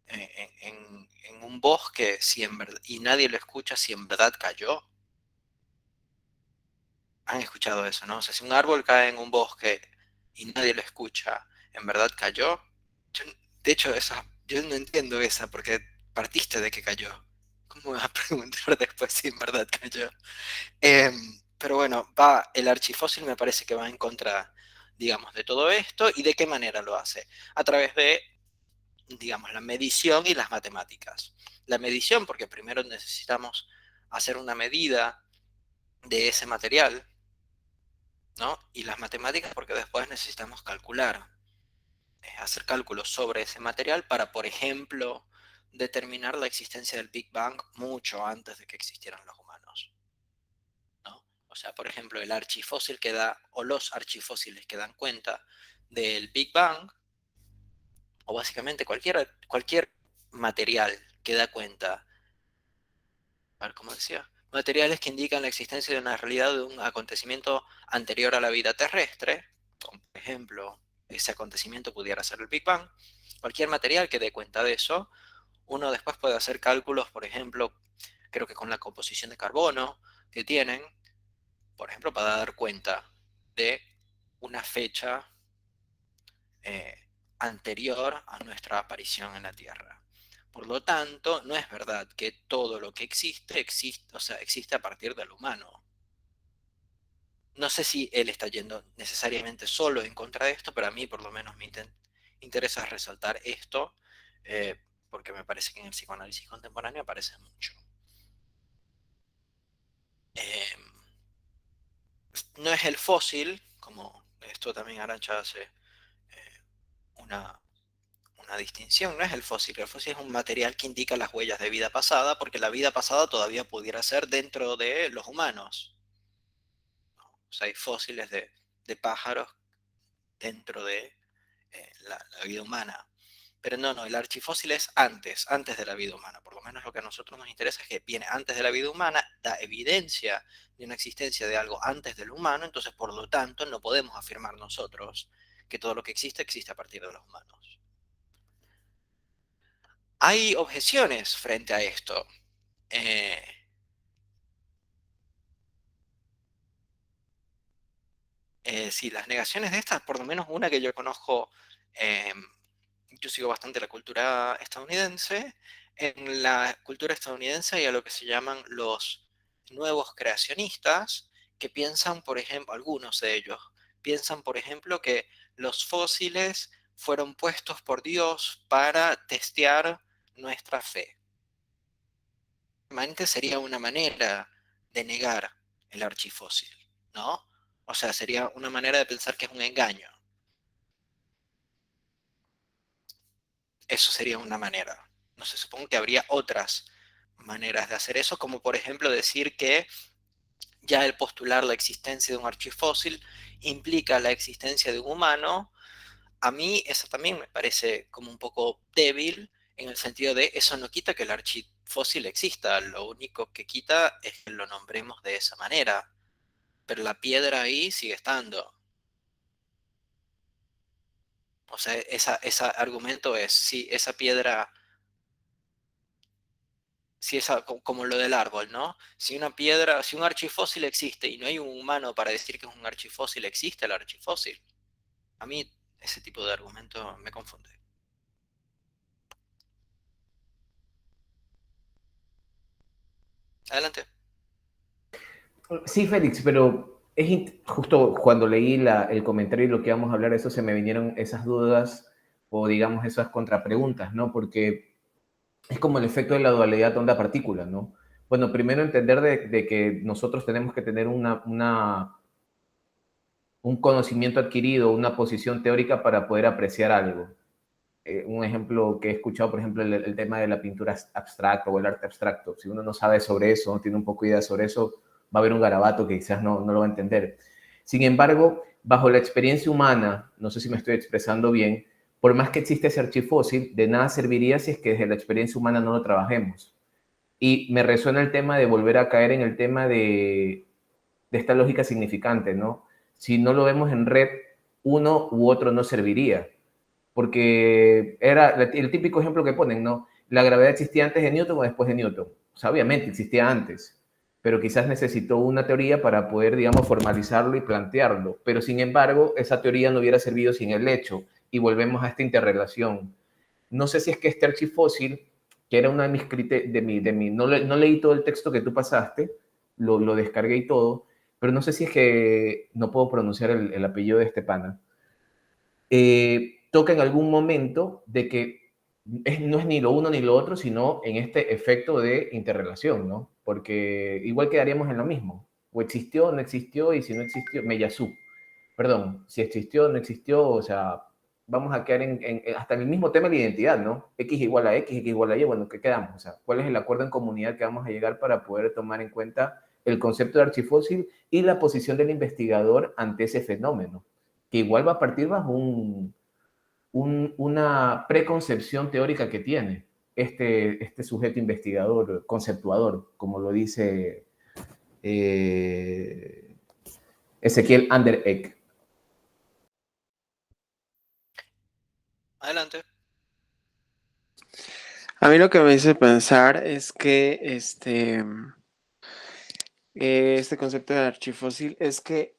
[SPEAKER 1] en un bosque si y nadie lo escucha si en verdad cayó. han escuchado eso, ¿no? O sea, si un árbol cae en un bosque y nadie lo escucha, ¿en verdad cayó? Yo, de hecho, yo no entiendo esa, porque partiste de que cayó. ¿Cómo me vas a preguntar después si en verdad cayó? Pero bueno, el archifósil me parece que va en contra, digamos, de todo esto. ¿Y de qué manera lo hace? A través de, digamos, la medición y las matemáticas. La medición, porque primero necesitamos hacer una medida de ese material, ¿no? Y las matemáticas, porque después necesitamos calcular, hacer cálculos sobre ese material para, por ejemplo, determinar la existencia del Big Bang mucho antes de que existieran los humanos, ¿no? O sea, por ejemplo, el archifósil que da, o los archifósiles que dan cuenta del Big Bang, o básicamente cualquier material que da cuenta, a ver cómo decía, materiales que indican la existencia de una realidad de un acontecimiento anterior a la vida terrestre, como por ejemplo, ese acontecimiento pudiera ser el Big Bang, cualquier material que dé cuenta de eso, uno después puede hacer cálculos, por ejemplo, creo que con la composición de carbono que tienen, por ejemplo, para dar cuenta de una fecha eh, anterior a nuestra aparición en la Tierra. Por lo tanto, no es verdad que todo lo que existe, o sea, existe a partir del humano. No sé si él está yendo necesariamente solo en contra de esto, pero a mí por lo menos me interesa resaltar esto, porque me parece que en el psicoanálisis contemporáneo aparece mucho. Eh, no es el fósil, como esto también Arantxa hace una, una distinción, no es el fósil es un material que indica las huellas de vida pasada, porque la vida pasada todavía pudiera ser dentro de los humanos. O sea, hay fósiles de pájaros dentro de la vida humana. Pero no, el archifósil es antes de la vida humana. Por lo menos lo que a nosotros nos interesa es que viene antes de la vida humana, da evidencia de una existencia de algo antes del humano, entonces por lo tanto no podemos afirmar nosotros que todo lo que existe a partir de los humanos. Hay objeciones frente a esto. Eh, sí, las negaciones de estas, por lo menos una que yo conozco, eh, yo sigo bastante la cultura estadounidense. En la cultura estadounidense hay a lo que se llaman los nuevos creacionistas, que piensan, por ejemplo, algunos de ellos, piensan, por ejemplo, que los fósiles fueron puestos por Dios para testear nuestra fe. Realmente sería una manera de negar el archifósil, ¿no? O sea, sería una manera de pensar que es un engaño. Eso sería una manera. No sé, supongo que habría otras maneras de hacer eso, como por ejemplo decir que ya el postular la existencia de un archifósil implica la existencia de un humano. A mí eso también me parece como un poco débil, en el sentido de eso no quita que el archifósil exista, lo único que quita es que lo nombremos de esa manera, pero la piedra ahí sigue estando. O sea, ese argumento es, si esa piedra, si esa, como lo del árbol, ¿no? Si una piedra, si un archifósil existe y no hay un humano para decir que es un archifósil, existe el archifósil. A mí ese tipo de argumento me confunde. Adelante.
[SPEAKER 3] Sí, Félix, pero justo cuando leí el comentario y lo que vamos a hablar, eso se me vinieron esas dudas o digamos esas contrapreguntas, ¿no? Porque es como el efecto de la dualidad onda-partícula, ¿no? Bueno, primero entender de que nosotros tenemos que tener un conocimiento adquirido, una posición teórica para poder apreciar algo. Un ejemplo que he escuchado, por ejemplo, el tema de la pintura abstracta o el arte abstracto. Si uno no sabe sobre eso, no tiene un poco de idea sobre eso, va a haber un garabato que quizás no lo va a entender. Sin embargo, bajo la experiencia humana, no sé si me estoy expresando bien, por más que existe ese archifósil, de nada serviría si es que desde la experiencia humana no lo trabajemos. Y me resuena el tema de volver a caer en el tema de esta lógica significante, ¿no? Si no lo vemos en red, uno u otro no serviría porque era el típico ejemplo que ponen, ¿no? La gravedad existía antes de Newton o después de Newton. O sea, obviamente existía antes, pero quizás necesitó una teoría para poder, digamos, formalizarlo y plantearlo. Pero sin embargo, esa teoría no hubiera servido sin el hecho, y volvemos a esta interrelación. No sé si es que este archifósil, que era uno de mis criterios, no leí todo el texto que tú pasaste, lo descargué y todo, pero no sé si es que, no puedo pronunciar el apellido de este pana, toca en algún momento de que no es ni lo uno ni lo otro, sino en este efecto de interrelación, ¿no? Porque igual quedaríamos en lo mismo. O existió, o no existió, y si no existió, Meyazú. Perdón, si existió, o no existió, o sea, vamos a quedar hasta en el mismo tema de la identidad, ¿no? X igual a X, X igual a Y, bueno, ¿qué quedamos? O sea, ¿cuál es el acuerdo en comunidad que vamos a llegar para poder tomar en cuenta el concepto de archifósil y la posición del investigador ante ese fenómeno? Que igual va a partir bajo una preconcepción teórica que tiene este sujeto investigador, conceptuador, como lo dice Ezequiel Ander Eck.
[SPEAKER 1] Adelante.
[SPEAKER 4] A mí lo que me hizo pensar es que este concepto de archifósil es que,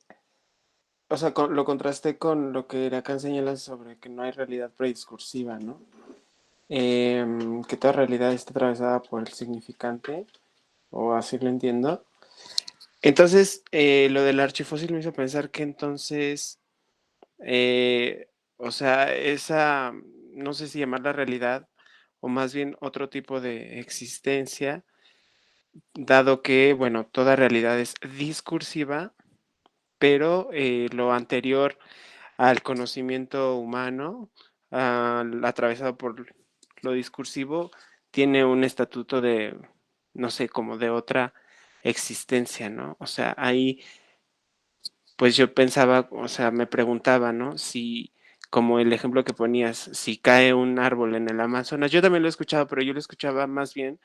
[SPEAKER 4] o sea, lo contrasté con lo que Lacan señala sobre que no hay realidad prediscursiva, ¿no? Que toda realidad está atravesada por el significante, o así lo entiendo. Entonces, lo del archifósil me hizo pensar que entonces, o sea, esa, no sé si llamarla realidad, o más bien otro tipo de existencia, dado que, bueno, toda realidad es discursiva, pero lo anterior al conocimiento humano, atravesado por lo discursivo, tiene un estatuto de, no sé, como de otra existencia, ¿no? O sea, ahí, pues yo pensaba, o sea, me preguntaba, ¿no? Si, como el ejemplo que ponías, si cae un árbol en el Amazonas, yo también lo he escuchado, pero yo lo escuchaba más bien,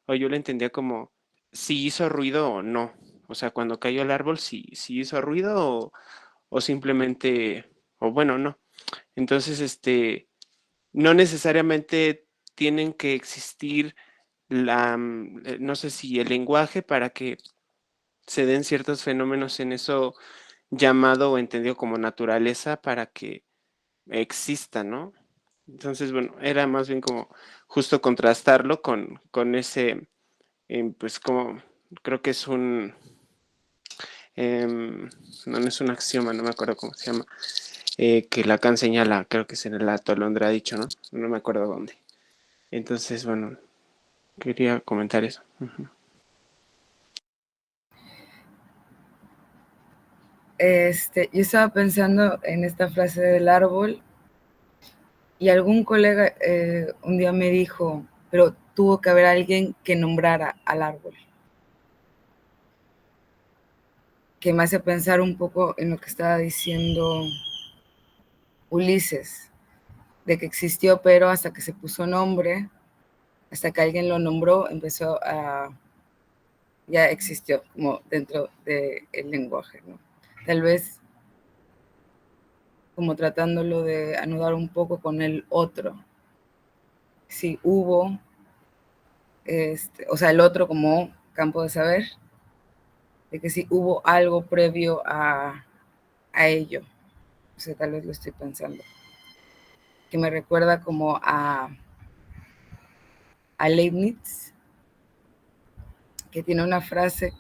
[SPEAKER 4] o yo lo entendía como si hizo ruido o no. O sea, cuando cayó el árbol, si hizo ruido o simplemente, o bueno, no. Entonces, no necesariamente tienen que existir no sé si el lenguaje para que se den ciertos fenómenos en eso llamado o entendido como naturaleza para que exista, ¿no? Entonces, bueno, era más bien como justo contrastarlo con ese, pues como, creo que es no, no es un axioma, no me acuerdo cómo se llama, que Lacan señala, creo que es en el Atolondra ha dicho, ¿no? No me acuerdo dónde. Entonces, bueno, quería comentar eso. Uh-huh.
[SPEAKER 2] Yo estaba pensando en esta frase del árbol y algún colega un día me dijo, pero tuvo que haber alguien que nombrara al árbol, que me hace pensar un poco en lo que estaba diciendo Ulises, de que existió, pero hasta que se puso nombre, hasta que alguien lo nombró, ya existió como dentro del lenguaje, ¿no? Tal vez como tratándolo de anudar un poco con el otro. Si hubo, o sea, el otro como campo de saber, de que si hubo algo previo a ello. O sea, tal vez lo estoy pensando. Que me recuerda como a Leibniz, que tiene una frase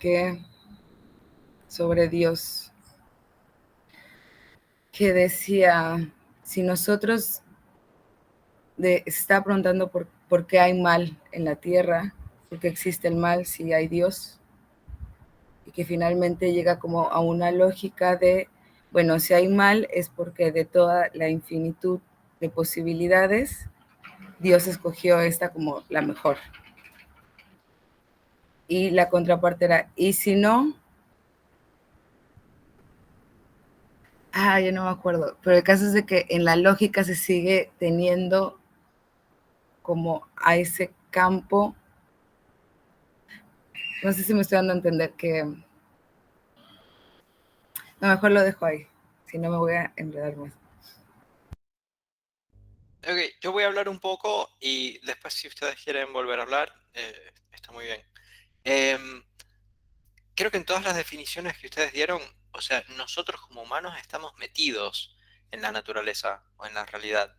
[SPEAKER 2] sobre Dios, que decía, si nosotros se está preguntando por qué hay mal en la tierra, por qué existe el mal si hay Dios, y que finalmente llega como a una lógica de, bueno, si hay mal es porque de toda la infinitud de posibilidades, Dios escogió esta como la mejor. Y la contraparte era, y si no, yo no me acuerdo, pero el caso es de que en la lógica se sigue teniendo como a ese campo, no sé si me estoy dando a entender que, no, mejor lo dejo ahí, si no me voy a enredar más.
[SPEAKER 1] Ok, yo voy a hablar un poco y después si ustedes quieren volver a hablar, está muy bien. Em, creo que en todas las definiciones que ustedes dieron, o sea, nosotros como humanos estamos metidos en la naturaleza o en la realidad.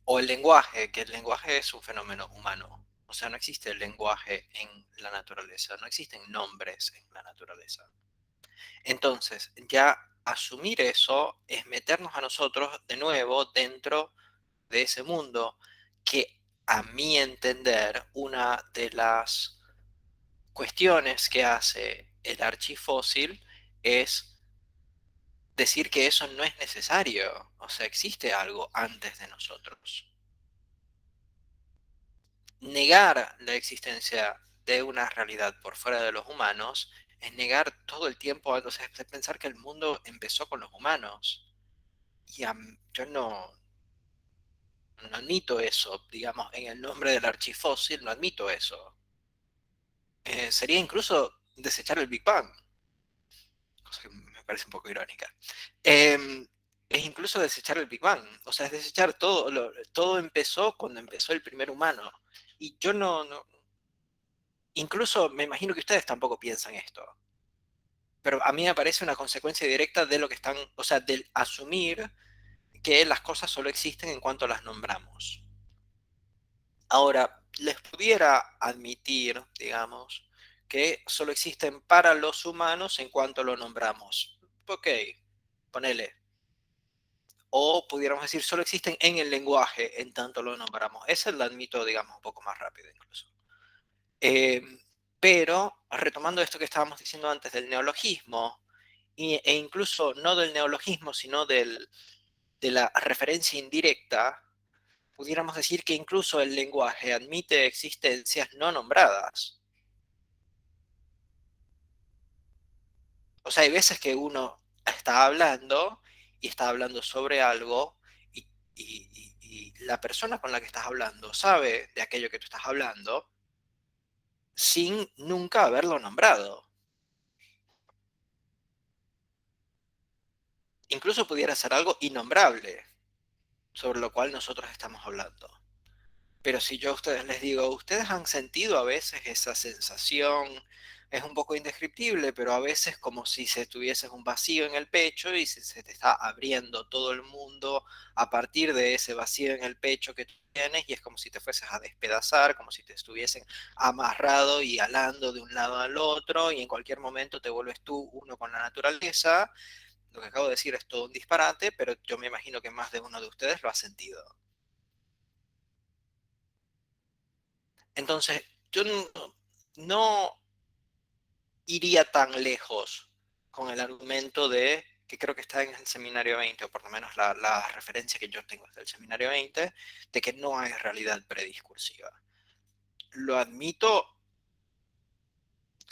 [SPEAKER 1] O el lenguaje, que el lenguaje es un fenómeno humano. O sea, no existe el lenguaje en la naturaleza, no existen nombres en la naturaleza. Entonces, ya asumir eso es meternos a nosotros de nuevo dentro de ese mundo que, a mi entender, una de las cuestiones que hace el archifósil es decir que eso no es necesario. O sea, existe algo antes de nosotros. Negar la existencia de una realidad por fuera de los humanos es negar todo el tiempo, o sea, es pensar que el mundo empezó con los humanos. Y yo no admito eso, digamos, en el nombre del archifósil no admito eso. Sería incluso desechar el Big Bang, cosa que me parece un poco irónica. Em, es incluso desechar el Big Bang, o sea, es desechar todo, todo empezó cuando empezó el primer humano. Y yo incluso me imagino que ustedes tampoco piensan esto, pero a mí me parece una consecuencia directa de lo que están, o sea, del asumir que las cosas solo existen en cuanto las nombramos. Ahora, les pudiera admitir, digamos, que solo existen para los humanos en cuanto lo nombramos. Ok, ponele. O pudiéramos decir, solo existen en el lenguaje en tanto lo nombramos. Ese lo admito, digamos, un poco más rápido incluso. Eh, pero, retomando esto que estábamos diciendo antes del neologismo, e incluso no del neologismo, sino de la referencia indirecta, pudiéramos decir que incluso el lenguaje admite existencias no nombradas. O sea, hay veces que uno está hablando y está hablando sobre algo y la persona con la que estás hablando sabe de aquello que tú estás hablando sin nunca haberlo nombrado. Incluso pudiera ser algo innombrable sobre lo cual nosotros estamos hablando. Pero si yo a ustedes les digo, ustedes han sentido a veces esa sensación, es un poco indescriptible, pero a veces como si se tuviese un vacío en el pecho y se te está abriendo todo el mundo a partir de ese vacío en el pecho que tú tienes y es como si te fueses a despedazar, como si te estuviesen amarrado y alando de un lado al otro y en cualquier momento te vuelves tú uno con la naturaleza. Lo que acabo de decir es todo un disparate, pero yo me imagino que más de uno de ustedes lo ha sentido. Entonces, yo no iría tan lejos con el argumento de, que creo que está en el seminario 20, o por lo menos la referencia que yo tengo es del seminario 20, de que no hay realidad prediscursiva. Lo admito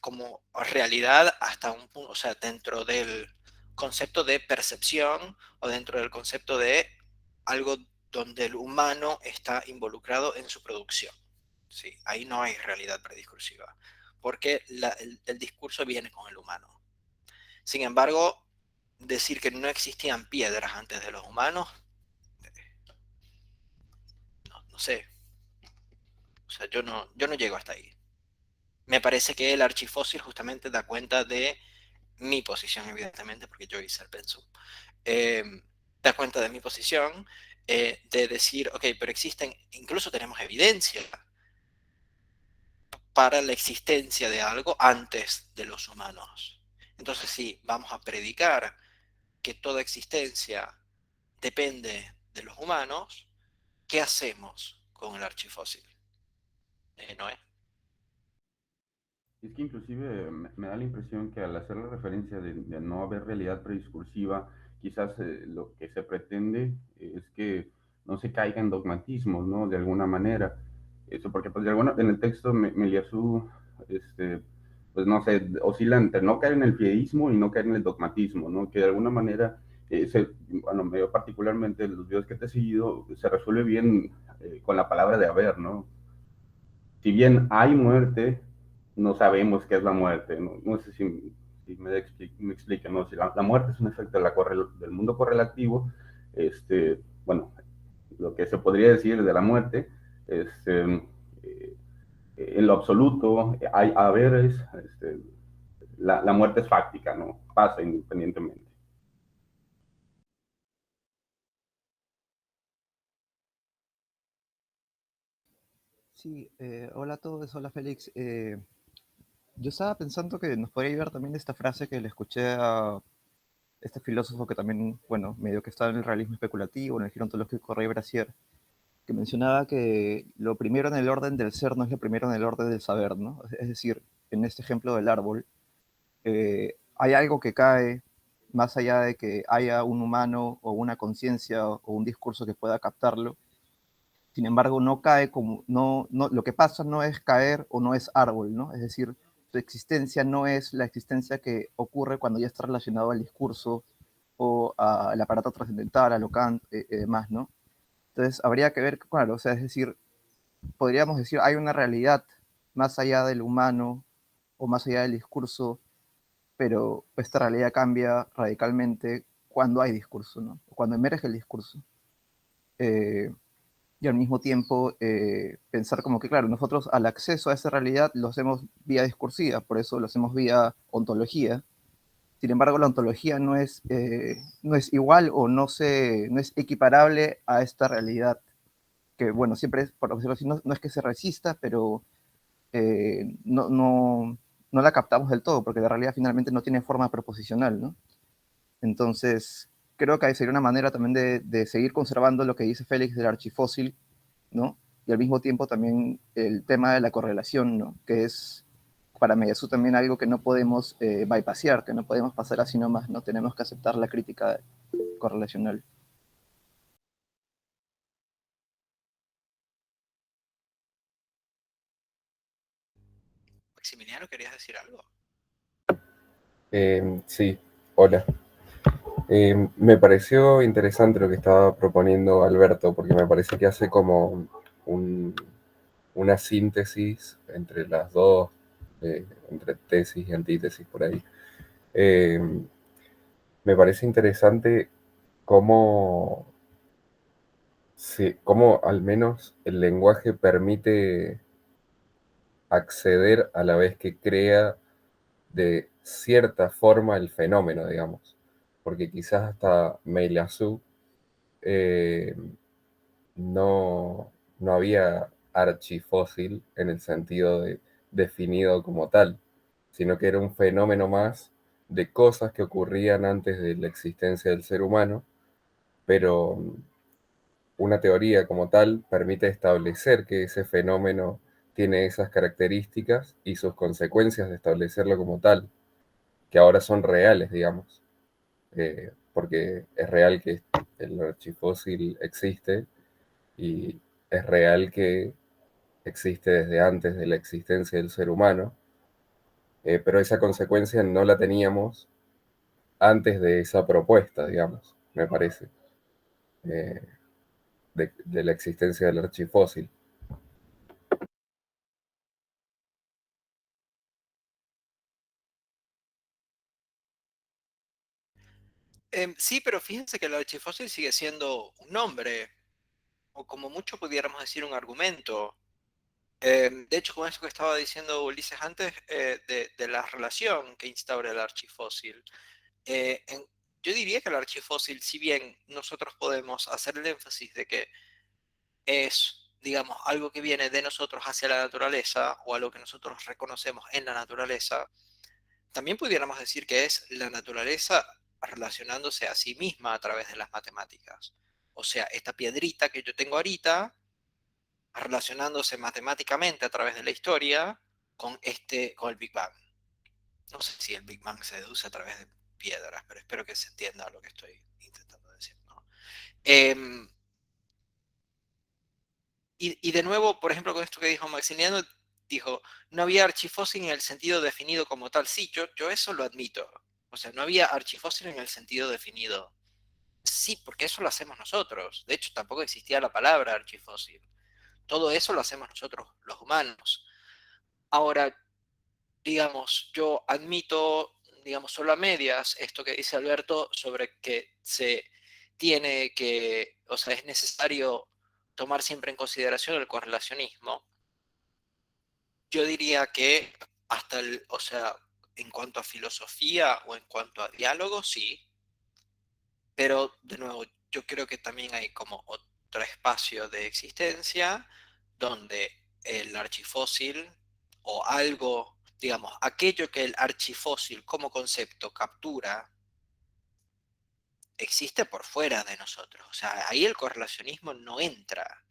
[SPEAKER 1] como realidad hasta un punto, o sea, dentro del concepto de percepción o dentro del concepto de algo donde el humano está involucrado en su producción. Sí, ahí no hay realidad prediscursiva, porque el discurso viene con el humano. Sin embargo, decir que no existían piedras antes de los humanos, no sé, o sea, yo no llego hasta ahí. Me parece que el archifósil justamente da cuenta de mi posición, evidentemente, porque yo hice el pensum. Eh, da cuenta de mi posición de decir, ok, pero existen, incluso tenemos evidencia para la existencia de algo antes de los humanos. Entonces, si vamos a predicar que toda existencia depende de los humanos, ¿qué hacemos con el archifósil? Noé.
[SPEAKER 5] Es que inclusive me da la impresión que al hacer la referencia de no haber realidad prediscursiva, quizás lo que se pretende es que no se caiga en dogmatismos, ¿no? De alguna manera. Eso porque pues de alguna, en el texto Meliasú, pues no sé, oscila entre no caer en el fideísmo y no caer en el dogmatismo, ¿no? Que de alguna manera, bueno, medio particularmente los videos que te he seguido, se resuelve bien con la palabra de haber, ¿no? Si bien hay muerte, no sabemos qué es la muerte. No sé si me explican, ¿no? Si la muerte es un efecto de del mundo correlativo, bueno, lo que se podría decir de la muerte, en lo absoluto hay haberes, la muerte es fáctica, ¿no? Pasa independientemente.
[SPEAKER 6] Sí, hola a todos, hola Félix. Yo estaba pensando que nos podría ayudar también esta frase que le escuché a este filósofo que también, bueno, medio que está en el realismo especulativo, en el giro ontológico Rey Brasier, que mencionaba que lo primero en el orden del ser no es lo primero en el orden del saber, ¿no? Es decir, en este ejemplo del árbol, hay algo que cae más allá de que haya un humano o una conciencia o un discurso que pueda captarlo. Sin embargo, no cae como, lo que pasa no es caer o no es árbol, ¿no? Es decir, su existencia no es la existencia que ocurre cuando ya está relacionado al discurso o al aparato trascendental, a lo Kant y demás, ¿no? Entonces, habría que ver, claro, o sea, es decir, podríamos decir, hay una realidad más allá del humano o más allá del discurso, pero esta realidad cambia radicalmente cuando hay discurso, ¿no? Cuando emerge el discurso. Eh, y al mismo tiempo pensar como que, claro, nosotros al acceso a esa realidad lo hacemos vía discursiva, por eso lo hacemos vía ontología. Sin embargo, la ontología no es igual o no es equiparable a esta realidad, que bueno, siempre es, por decirlo así, no es que se resista, pero eh, no, no, no la captamos del todo, porque la realidad finalmente no tiene forma proposicional, ¿no? Entonces, creo que ahí sería una manera también de seguir conservando lo que dice Félix del archifósil, ¿no? Y al mismo tiempo también el tema de la correlación, ¿no? Que es para Meyasu también algo que no podemos bypassear, que no podemos pasar así nomás, ¿no? Tenemos que aceptar la crítica correlacional.
[SPEAKER 1] Maximiliano, ¿querías decir algo?
[SPEAKER 7] Sí, hola. Me pareció interesante lo que estaba proponiendo Alberto, porque me parece que hace como una síntesis entre las dos, entre tesis y antítesis por ahí. Eh, Me parece interesante cómo, cómo al menos el lenguaje permite acceder a la vez que crea de cierta forma el fenómeno, digamos. Porque quizás hasta Meillassoux eh, no había archifósil en el sentido de definido como tal, sino que era un fenómeno más de cosas que ocurrían antes de la existencia del ser humano, pero una teoría como tal permite establecer que ese fenómeno tiene esas características y sus consecuencias de establecerlo como tal, que ahora son reales, digamos, porque es real que el archifósil existe y es real que existe desde antes de la existencia del ser humano, pero esa consecuencia no la teníamos antes de esa propuesta, digamos, me parece, eh, de la existencia del archifósil.
[SPEAKER 1] Sí, pero fíjense que el archifósil sigue siendo un nombre, o como mucho pudiéramos decir un argumento. De hecho, con eso que estaba diciendo Ulises antes, de la relación que instaura el archifósil, eh, en- yo diría que el archifósil, si bien nosotros podemos hacer el énfasis de que es, digamos, algo que viene de nosotros hacia la naturaleza, o algo que nosotros reconocemos en la naturaleza, también pudiéramos decir que es la naturaleza relacionándose a sí misma a través de las matemáticas. O sea, esta piedrita que yo tengo ahorita, relacionándose matemáticamente a través de la historia con el Big Bang. No sé si el Big Bang se deduce a través de piedras, pero espero que se entienda lo que estoy intentando decir, ¿no? Em, y de nuevo, por ejemplo, con esto que dijo Maximiliano, dijo, no había archifósil en el sentido definido como tal. Sí, yo eso lo admito. O sea, no había archifósil en el sentido definido. Sí, porque eso lo hacemos nosotros. De hecho, tampoco existía la palabra archifósil. Todo eso lo hacemos nosotros, los humanos. Ahora, digamos, yo admito, digamos, solo a medias esto que dice Alberto sobre que se tiene que, o sea, es necesario tomar siempre en consideración el correlacionismo. Yo diría que hasta el, o sea, en cuanto a filosofía o en cuanto a diálogo, sí. Pero, de nuevo, yo creo que también hay como otro espacio de existencia donde el archifósil o algo, digamos, aquello que el archifósil como concepto captura, existe por fuera de nosotros. O sea, ahí el correlacionismo no entra.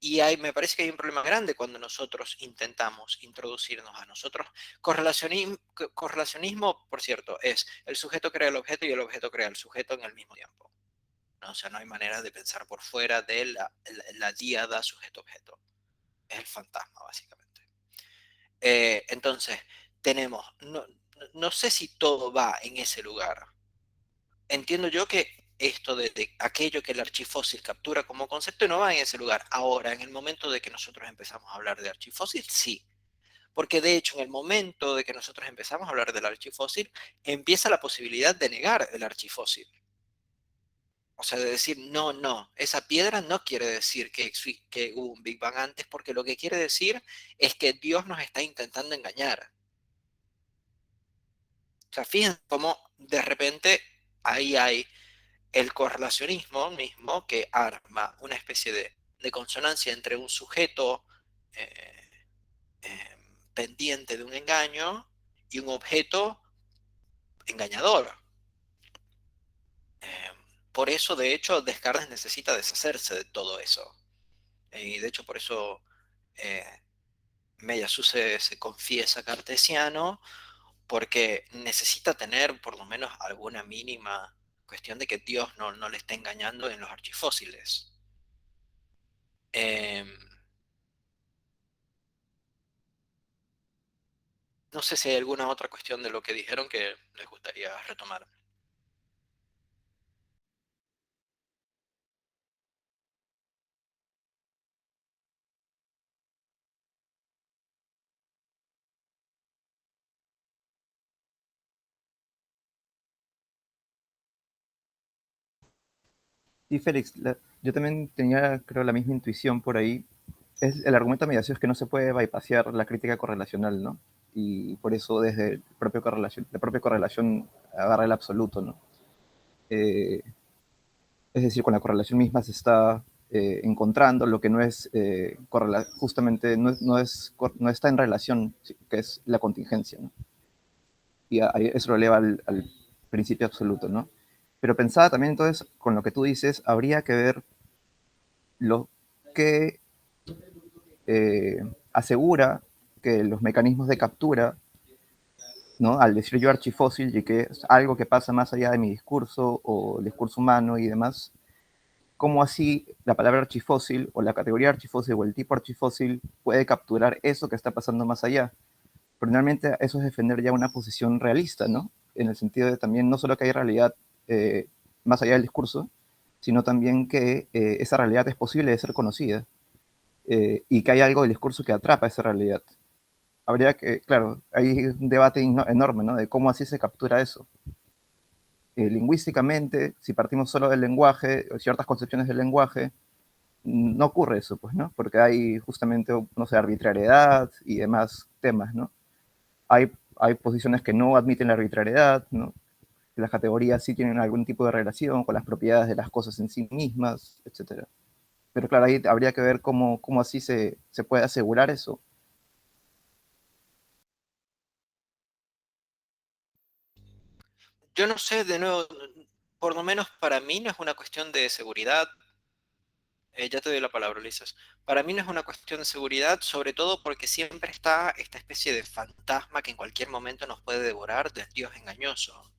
[SPEAKER 1] Y me parece que hay un problema grande cuando nosotros intentamos introducirnos a nosotros. Correlacionismo, por cierto, es el sujeto crea el objeto y el objeto crea el sujeto en el mismo tiempo, ¿no? O sea, no hay manera de pensar por fuera de la díada sujeto-objeto. Es el fantasma, básicamente. Entonces, tenemos, no sé si todo va en ese lugar. Entiendo yo que esto de aquello que el archifósil captura como concepto no va en ese lugar. Ahora, en el momento de que nosotros empezamos a hablar de archifósil, sí. Porque de hecho, en el momento de que nosotros empezamos a hablar del archifósil, empieza la posibilidad de negar el archifósil. O sea, de decir, no, no, esa piedra no quiere decir que hubo un Big Bang antes, porque lo que quiere decir es que Dios nos está intentando engañar. O sea, fíjense cómo de repente ahí hay el correlacionismo mismo que arma una especie de consonancia entre un sujeto eh, pendiente de un engaño y un objeto engañador. Eh, por eso, de hecho, Descartes necesita deshacerse de todo eso. Y de hecho, por eso eh, Meillassoux se confiesa cartesiano, porque necesita tener por lo menos alguna mínima cuestión de que Dios no le está engañando en los archifósiles. Eh, no sé si hay alguna otra cuestión de lo que dijeron que les gustaría retomar.
[SPEAKER 6] Y Félix, yo también tenía, creo, la misma intuición por ahí. El argumento de mediación es que no se puede bypasear la crítica correlacional, ¿no? Y por eso desde la propia correlación agarra el absoluto, ¿no? Eh, es decir, con la correlación misma se está encontrando lo que no es justamente no está en relación, que es la contingencia, ¿no? Y eso lo eleva al principio absoluto, ¿no? Pero pensaba también entonces, con lo que tú dices, habría que ver lo que asegura que los mecanismos de captura, ¿no? Al decir yo archifósil y que es algo que pasa más allá de mi discurso o el discurso humano y demás, ¿cómo así la palabra archifósil o la categoría archifósil o el tipo archifósil puede capturar eso que está pasando más allá? Finalmente eso es defender ya una posición realista, ¿no? En el sentido de también no solo que hay realidad más allá del discurso, sino también que esa realidad es posible de ser conocida y que hay algo del discurso que atrapa esa realidad. Habría que, claro, hay un debate enorme, ¿no? De cómo así se captura eso. Lingüísticamente, si partimos solo del lenguaje, o ciertas concepciones del lenguaje, no ocurre eso, pues, ¿no? Porque hay justamente, no sé, arbitrariedad y demás temas, ¿no? Hay posiciones que no admiten la arbitrariedad, ¿no? Las categorías sí tienen algún tipo de relación con las propiedades de las cosas en sí mismas, etc. Pero claro, ahí habría que ver cómo así se puede asegurar eso.
[SPEAKER 1] Yo no sé, de nuevo, por lo menos para mí no es una cuestión de seguridad. Ya te doy la palabra, Ulises. Para mí no es una cuestión de seguridad, sobre todo porque siempre está esta especie de fantasma que en cualquier momento nos puede devorar del Dios engañoso.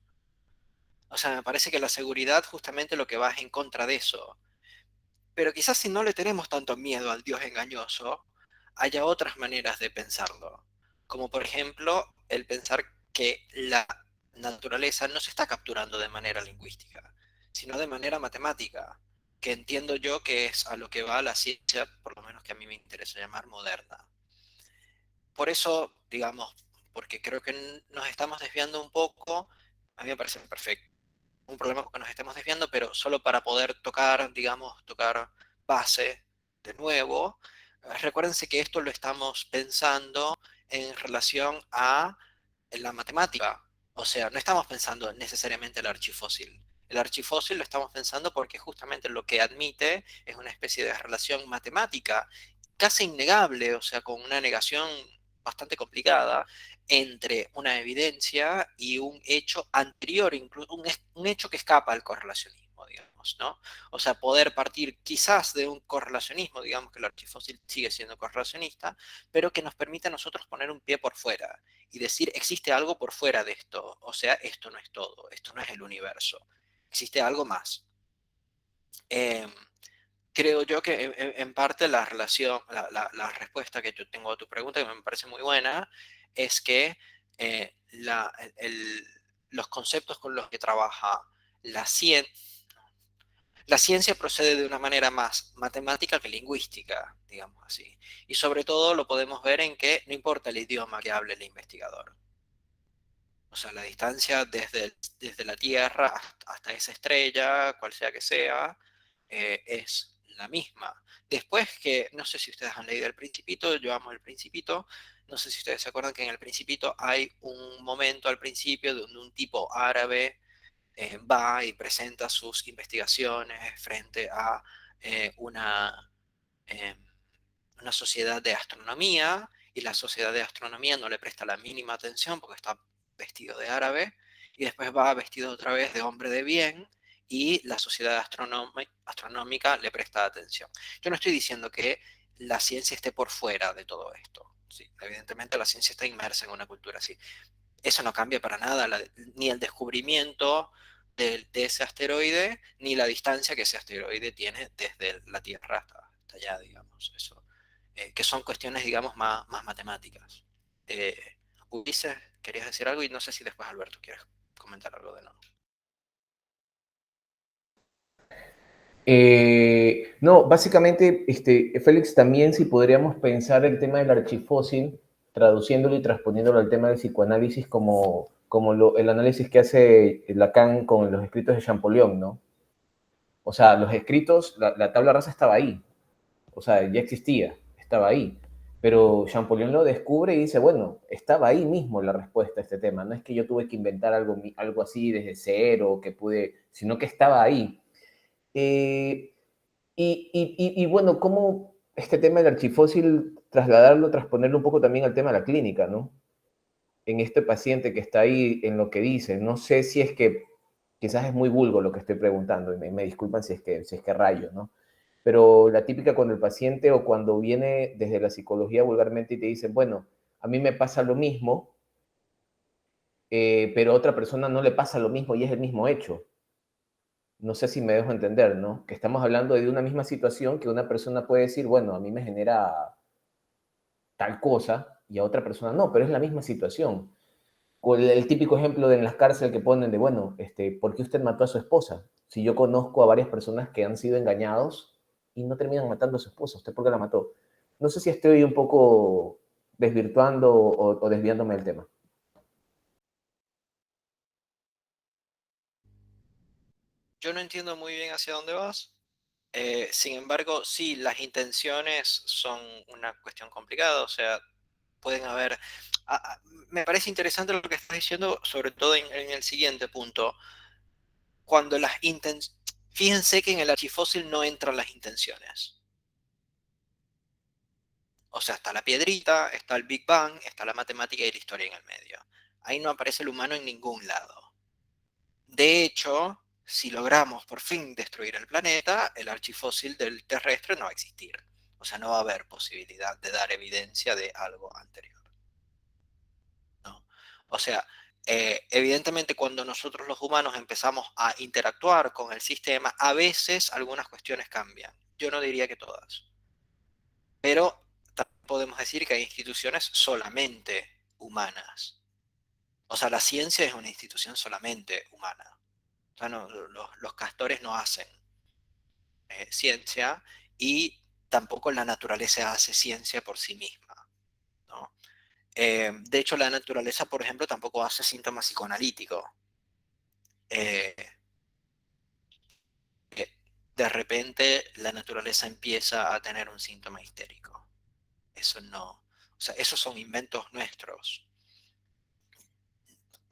[SPEAKER 1] O sea, me parece que la seguridad justamente lo que va es en contra de eso. Pero quizás si no le tenemos tanto miedo al Dios engañoso, haya otras maneras de pensarlo. Como por ejemplo el pensar que la naturaleza no se está capturando de manera lingüística, sino de manera matemática, que entiendo yo que es a lo que va la ciencia, por lo menos que a mí me interesa llamar moderna. Por eso, digamos, porque creo que nos estamos desviando un poco, a mí me parece perfecto un problema que nos estemos desviando, pero solo para poder tocar, digamos, tocar base de nuevo. Recuérdense que esto lo estamos pensando en relación a en la matemática. O sea, no estamos pensando necesariamente el archifósil. El archifósil lo estamos pensando porque justamente lo que admite es una especie de relación matemática casi innegable, o sea, con una negación bastante complicada entre una evidencia y un hecho anterior, incluso un hecho que escapa al correlacionismo, digamos, ¿no? O sea, poder partir quizás de un correlacionismo, digamos que el archifósil sigue siendo correlacionista, pero que nos permite a nosotros poner un pie por fuera y decir, existe algo por fuera de esto, o sea, esto no es todo, esto no es el universo, existe algo más. Eh, Creo yo que en parte la relación, la respuesta que yo tengo a tu pregunta, que me parece muy buena, es que los conceptos con los que trabaja la ciencia, la ciencia procede de una manera más matemática que lingüística, digamos así. Y sobre todo lo podemos ver en que no importa el idioma que hable el investigador. O sea, la distancia desde la Tierra hasta esa estrella, cual sea que sea, es la misma. Después que, no sé si ustedes han leído El Principito, yo amo El Principito, no sé si ustedes se acuerdan que en El Principito hay un momento al principio donde un tipo árabe va y presenta sus investigaciones frente a una, eh, una sociedad de astronomía, y la sociedad de astronomía no le presta la mínima atención porque está vestido de árabe, y después va vestido otra vez de hombre de bien, y la sociedad astronómica le presta atención. Yo no estoy diciendo que la ciencia esté por fuera de todo esto. Sí, evidentemente la ciencia está inmersa en una cultura así. Eso no cambia para nada ni el descubrimiento de ese asteroide, ni la distancia que ese asteroide tiene desde la Tierra hasta allá, digamos. Eso, que son cuestiones, digamos, más matemáticas. Eh, Ulises, querías decir algo y no sé si después Alberto quieres comentar algo de nuevo.
[SPEAKER 3] No, básicamente, Félix, también si podríamos pensar el tema del archifósil, traduciéndolo y transponiéndolo al tema del psicoanálisis como el análisis que hace Lacan con los escritos de Champollion, ¿no? O sea, los escritos, la tabla rasa estaba ahí, o sea, ya existía, estaba ahí. Pero Champollion lo descubre y dice, bueno, estaba ahí mismo la respuesta a este tema. No es que yo tuve que inventar algo así desde cero, sino que estaba ahí. Eh, y bueno, ¿cómo este tema del archifósil trasladarlo, transponerlo un poco también al tema de la clínica, ¿no? En este paciente que está ahí en lo que dice, no sé si es que quizás es muy vulgo lo que estoy preguntando, y me disculpan si es que rayo, ¿no? Pero la típica cuando el paciente o cuando viene desde la psicología vulgarmente y te dicen, bueno, a mí me pasa lo mismo, pero a otra persona no le pasa lo mismo y es el mismo hecho. No sé si me dejo entender, ¿no? Que estamos hablando de una misma situación que una persona puede decir, bueno, a mí me genera tal cosa y a otra persona no, pero es la misma situación. O el típico ejemplo de en las cárceles que ponen de, bueno, ¿por qué usted mató a su esposa? Si yo conozco a varias personas que han sido engañados y no terminan matando a su esposa, ¿usted por qué la mató? No sé si estoy un poco desvirtuando o desviándome del tema.
[SPEAKER 1] Yo no entiendo muy bien hacia dónde vas. Sin embargo, sí, las intenciones son una cuestión complicada, o sea, pueden haber... Me parece interesante lo que estás diciendo, sobre todo en el siguiente punto. Cuando las intenciones... Fíjense que en el archifósil no entran las intenciones. O sea, está la piedrita, está el Big Bang, está la matemática y la historia en el medio. Ahí no aparece el humano en ningún lado. De hecho, si logramos por fin destruir el planeta, el archifósil del terrestre no va a existir. O sea, no va a haber posibilidad de dar evidencia de algo anterior, ¿no? O sea, evidentemente cuando nosotros los humanos empezamos a interactuar con el sistema, a veces algunas cuestiones cambian. Yo no diría que todas. Pero también podemos decir que hay instituciones solamente humanas. O sea, la ciencia es una institución solamente humana. O sea, los castores no hacen ciencia, y tampoco la naturaleza hace ciencia por sí misma, ¿no? De hecho, la naturaleza, por ejemplo, tampoco hace síntomas psicoanalíticos. Eh, de repente la naturaleza empieza a tener un síntoma histérico. Eso no, o sea, esos son inventos nuestros.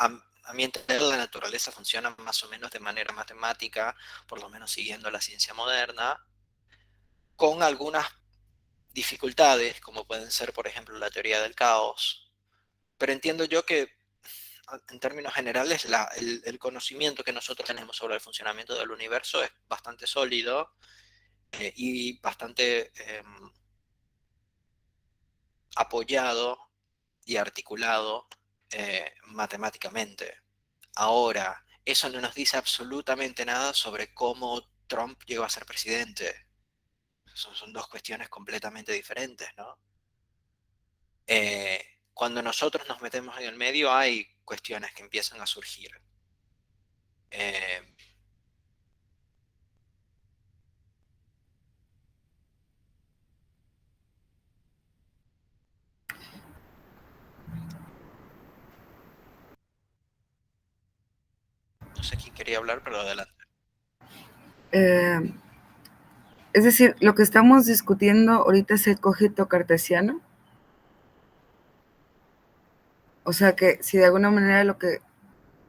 [SPEAKER 1] a mi entender, la naturaleza funciona más o menos de manera matemática, por lo menos siguiendo la ciencia moderna, con algunas dificultades, como pueden ser, por ejemplo, la teoría del caos. Pero entiendo yo que, en términos generales, el conocimiento que nosotros tenemos sobre el funcionamiento del universo es bastante sólido y bastante apoyado y articulado matemáticamente. Ahora, eso no nos dice absolutamente nada sobre cómo Trump llegó a ser presidente. Son dos cuestiones completamente diferentes, ¿no? Cuando nosotros nos metemos en el medio hay cuestiones que empiezan a surgir. Eh, no sé quién quería hablar, pero adelante.
[SPEAKER 2] Es decir, lo que estamos discutiendo ahorita es el cogito cartesiano. O sea que si de alguna manera lo que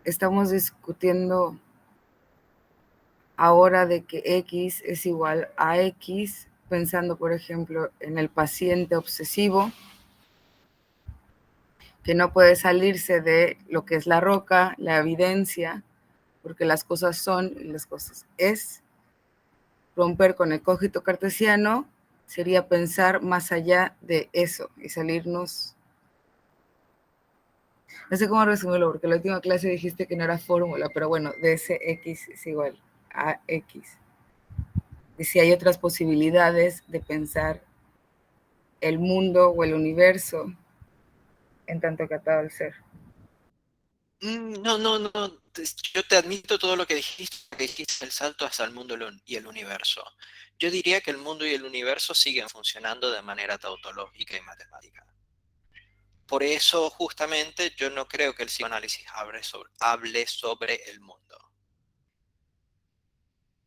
[SPEAKER 2] estamos discutiendo ahora de que X es igual a X, pensando por ejemplo en el paciente obsesivo, que no puede salirse de lo que es la roca, la evidencia, porque las cosas son y las cosas es. Romper con el cogito cartesiano sería pensar más allá de eso y salirnos. No sé cómo resumirlo, porque en la última clase dijiste que no era fórmula, pero bueno, de ese X es igual a X. Y si hay otras posibilidades de pensar el mundo o el universo en tanto que atado al ser.
[SPEAKER 1] No, no, no. Yo te admito todo lo que dijiste el salto hasta el mundo y el universo. Yo diría que el mundo y el universo siguen funcionando de manera tautológica y matemática. Por eso, justamente, yo no creo que el psicoanálisis hable sobre el mundo.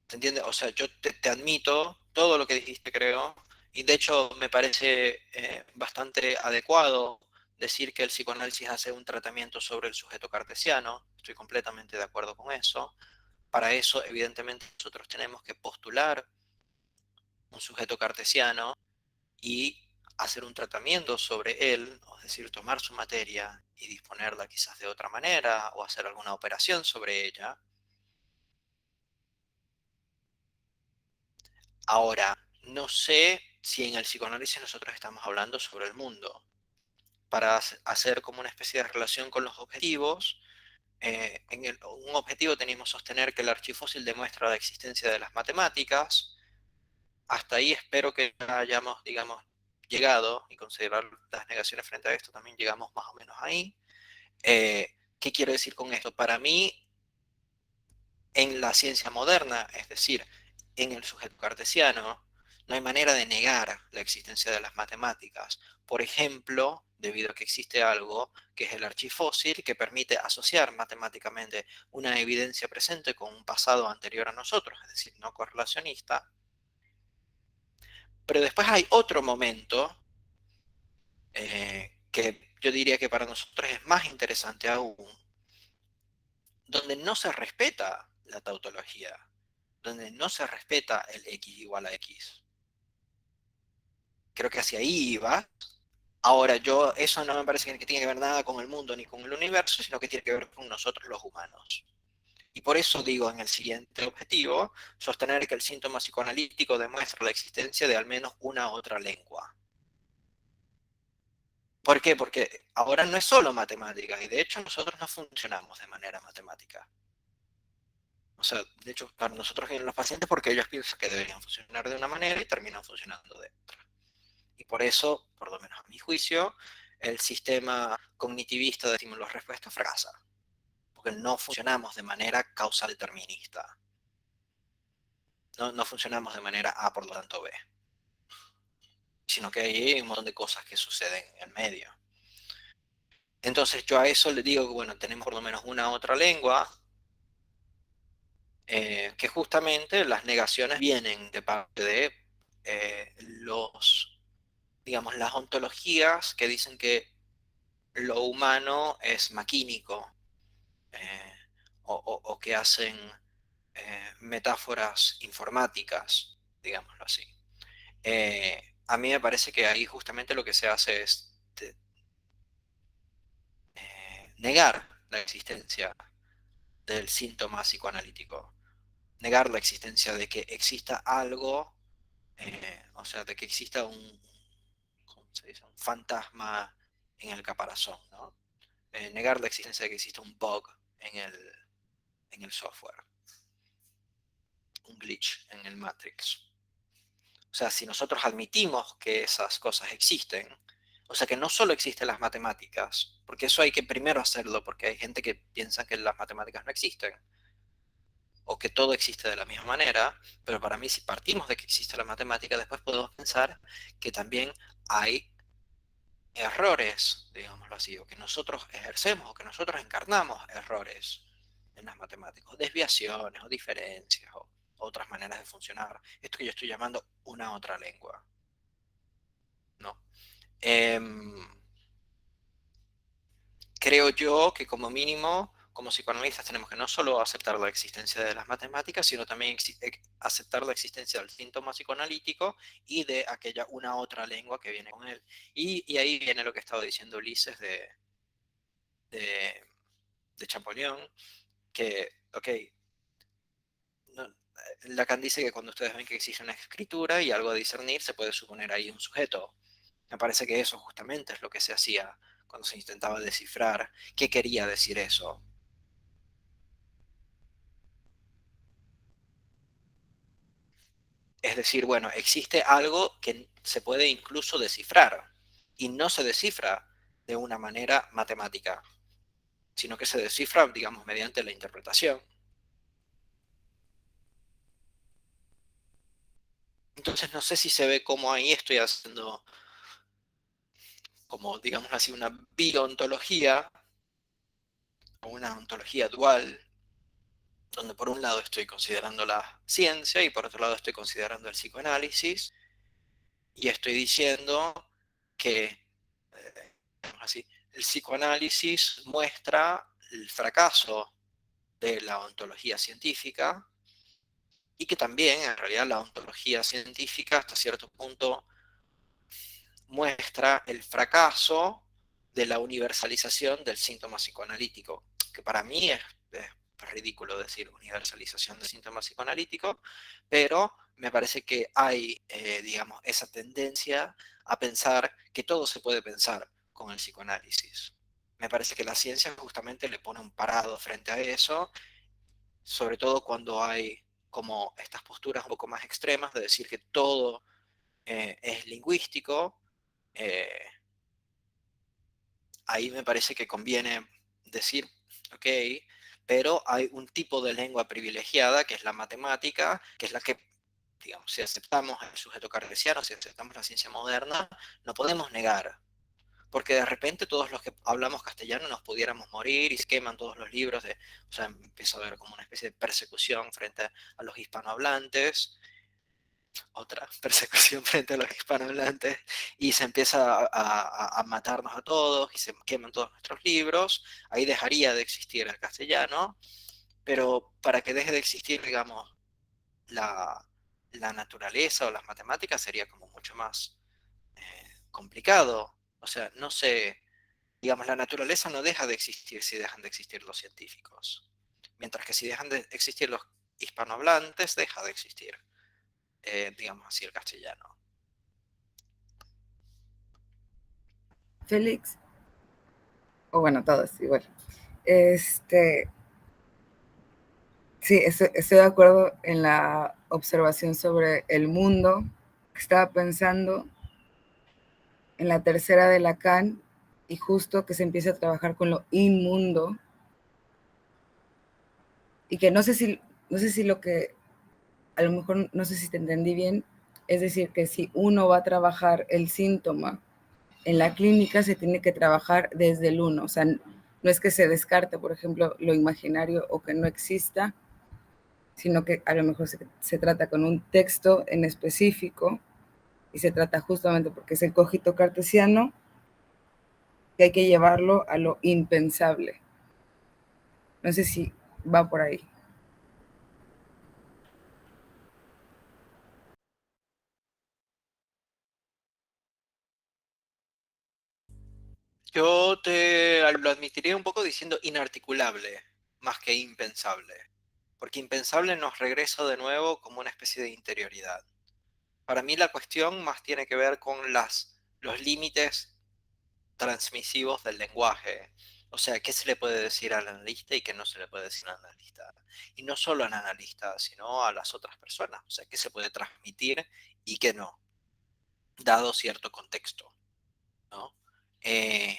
[SPEAKER 1] ¿Se entiende? O sea, yo te admito todo lo que dijiste, creo, y de hecho me parece bastante adecuado decir que el psicoanálisis hace un tratamiento sobre el sujeto cartesiano. Estoy completamente de acuerdo con eso. Para eso, evidentemente, nosotros tenemos que postular un sujeto cartesiano y hacer un tratamiento sobre él, es decir, tomar su materia y disponerla quizás de otra manera o hacer alguna operación sobre ella. Ahora, no sé si en el psicoanálisis nosotros estamos hablando sobre el mundo. Para hacer como una especie de relación con los objetivos, un objetivo teníamos sostener que el archifósil demuestra la existencia de las matemáticas. Hasta ahí espero que hayamos, digamos, llegado, y considerar las negaciones frente a esto, también llegamos más o menos ahí. ¿Qué quiero decir con esto? Para mí, en la ciencia moderna, es decir, en el sujeto cartesiano, no hay manera de negar la existencia de las matemáticas. Por ejemplo, debido a que existe algo que es el archifósil, que permite asociar matemáticamente una evidencia presente con un pasado anterior a nosotros, es decir, no correlacionista. Pero después hay otro momento que yo diría que para nosotros es más interesante aún, donde no se respeta la tautología, donde no se respeta el X igual a X. Creo que hacia ahí iba. Ahora, eso no me parece que tiene que ver nada con el mundo ni con el universo, sino que tiene que ver con nosotros los humanos. Y por eso digo en el siguiente objetivo, sostener que el síntoma psicoanalítico demuestra la existencia de al menos una otra lengua. ¿Por qué? Porque ahora no es solo matemática, y de hecho nosotros no funcionamos de manera matemática. O sea, de hecho, para nosotros vienen los pacientes porque ellos piensan que deberían funcionar de una manera y terminan funcionando de otra. Y por eso, por lo menos a mi juicio, el sistema cognitivista de estímulos-respuesta fracasa. Porque no funcionamos de manera causal determinista. No funcionamos de manera A por lo tanto B. Sino que hay un montón de cosas que suceden en el medio. Entonces yo a eso le digo que, bueno, tenemos por lo menos una otra lengua, que justamente las negaciones vienen de parte de digamos, las ontologías que dicen que lo humano es maquínico, o que hacen metáforas informáticas, digámoslo así. A mí me parece que ahí justamente lo que se hace es negar la existencia del síntoma psicoanalítico, negar la existencia de que exista algo, o sea, de que exista ¿cómo se dice? Un fantasma en el caparazón, ¿no? Negar la existencia de que exista un bug en el software, un glitch en el Matrix. O sea, si nosotros admitimos que esas cosas existen, o sea, que no solo existen las matemáticas, porque eso hay que primero hacerlo, porque hay gente que piensa que las matemáticas no existen, o que todo existe de la misma manera, pero para mí si partimos de que existe la matemática, después podemos pensar que también hay errores, digámoslo así, o que nosotros ejercemos, o que nosotros encarnamos errores en las matemáticas, o desviaciones, o diferencias, o otras maneras de funcionar. Esto que yo estoy llamando una otra lengua, ¿no? Creo yo que como mínimo, como psicoanalistas, tenemos que no solo aceptar la existencia de las matemáticas, sino también aceptar la existencia del síntoma psicoanalítico y de aquella una otra lengua que viene con él. Y ahí viene lo que estaba diciendo Ulises de Champollion, que, ok, Lacan dice que cuando ustedes ven que existe una escritura y algo a discernir, se puede suponer ahí un sujeto. Me parece que eso justamente es lo que se hacía cuando se intentaba descifrar qué quería decir eso. Es decir, bueno, existe algo que se puede incluso descifrar y no se descifra de una manera matemática, sino que se descifra, digamos, mediante la interpretación. Entonces no sé si se ve cómo ahí estoy haciendo, como digamos así, una biontología o una ontología dual, donde por un lado estoy considerando la ciencia y por otro lado estoy considerando el psicoanálisis, y estoy diciendo que así, el psicoanálisis muestra el fracaso de la ontología científica y que también en realidad la ontología científica hasta cierto punto muestra el fracaso de la universalización del síntoma psicoanalítico, que para mí es ridículo decir universalización del síntoma psicoanalítico, pero me parece que hay, digamos, esa tendencia a pensar que todo se puede pensar con el psicoanálisis. Me parece que la ciencia justamente le pone un parado frente a eso, sobre todo cuando hay como estas posturas un poco más extremas de decir que todo es lingüístico. Ahí me parece que conviene decir, ok, pero hay un tipo de lengua privilegiada que es la matemática, que es la que, digamos, si aceptamos el sujeto cartesiano, si aceptamos la ciencia moderna, no podemos negar, porque de repente todos los que hablamos castellano nos pudiéramos morir y se queman todos los libros, o sea, empieza a haber como una especie de persecución frente a los hispanohablantes, otra persecución frente a los hispanohablantes, y se empieza a matarnos a todos y se queman todos nuestros libros, ahí dejaría de existir el castellano, pero para que deje de existir, digamos, la naturaleza o las matemáticas sería como mucho más complicado. O sea, no sé, digamos, la naturaleza no deja de existir si dejan de existir los científicos, mientras que si dejan de existir los hispanohablantes, deja de existir, digamos así, el castellano.
[SPEAKER 2] Félix, o bueno, todos igual. Sí, estoy de acuerdo en la observación sobre el mundo. Estaba pensando en la tercera de Lacan y justo que se empieza a trabajar con lo inmundo y que no sé si lo que, a lo mejor no sé si te entendí bien, es decir, que si uno va a trabajar el síntoma en la clínica se tiene que trabajar desde el uno, o sea, no es que se descarte, por ejemplo, lo imaginario o que no exista, sino que a lo mejor se trata con un texto en específico y se trata justamente porque es el cogito cartesiano que hay que llevarlo a lo impensable. No sé si va por ahí.
[SPEAKER 1] Yo te lo admitiría un poco diciendo inarticulable, más que impensable. Porque impensable nos regresa de nuevo como una especie de interioridad. Para mí la cuestión más tiene que ver con los límites transmisivos del lenguaje. O sea, qué se le puede decir al analista y qué no se le puede decir al analista. Y no solo al analista, sino a las otras personas. O sea, qué se puede transmitir y qué no, dado cierto contexto, ¿no? Eh,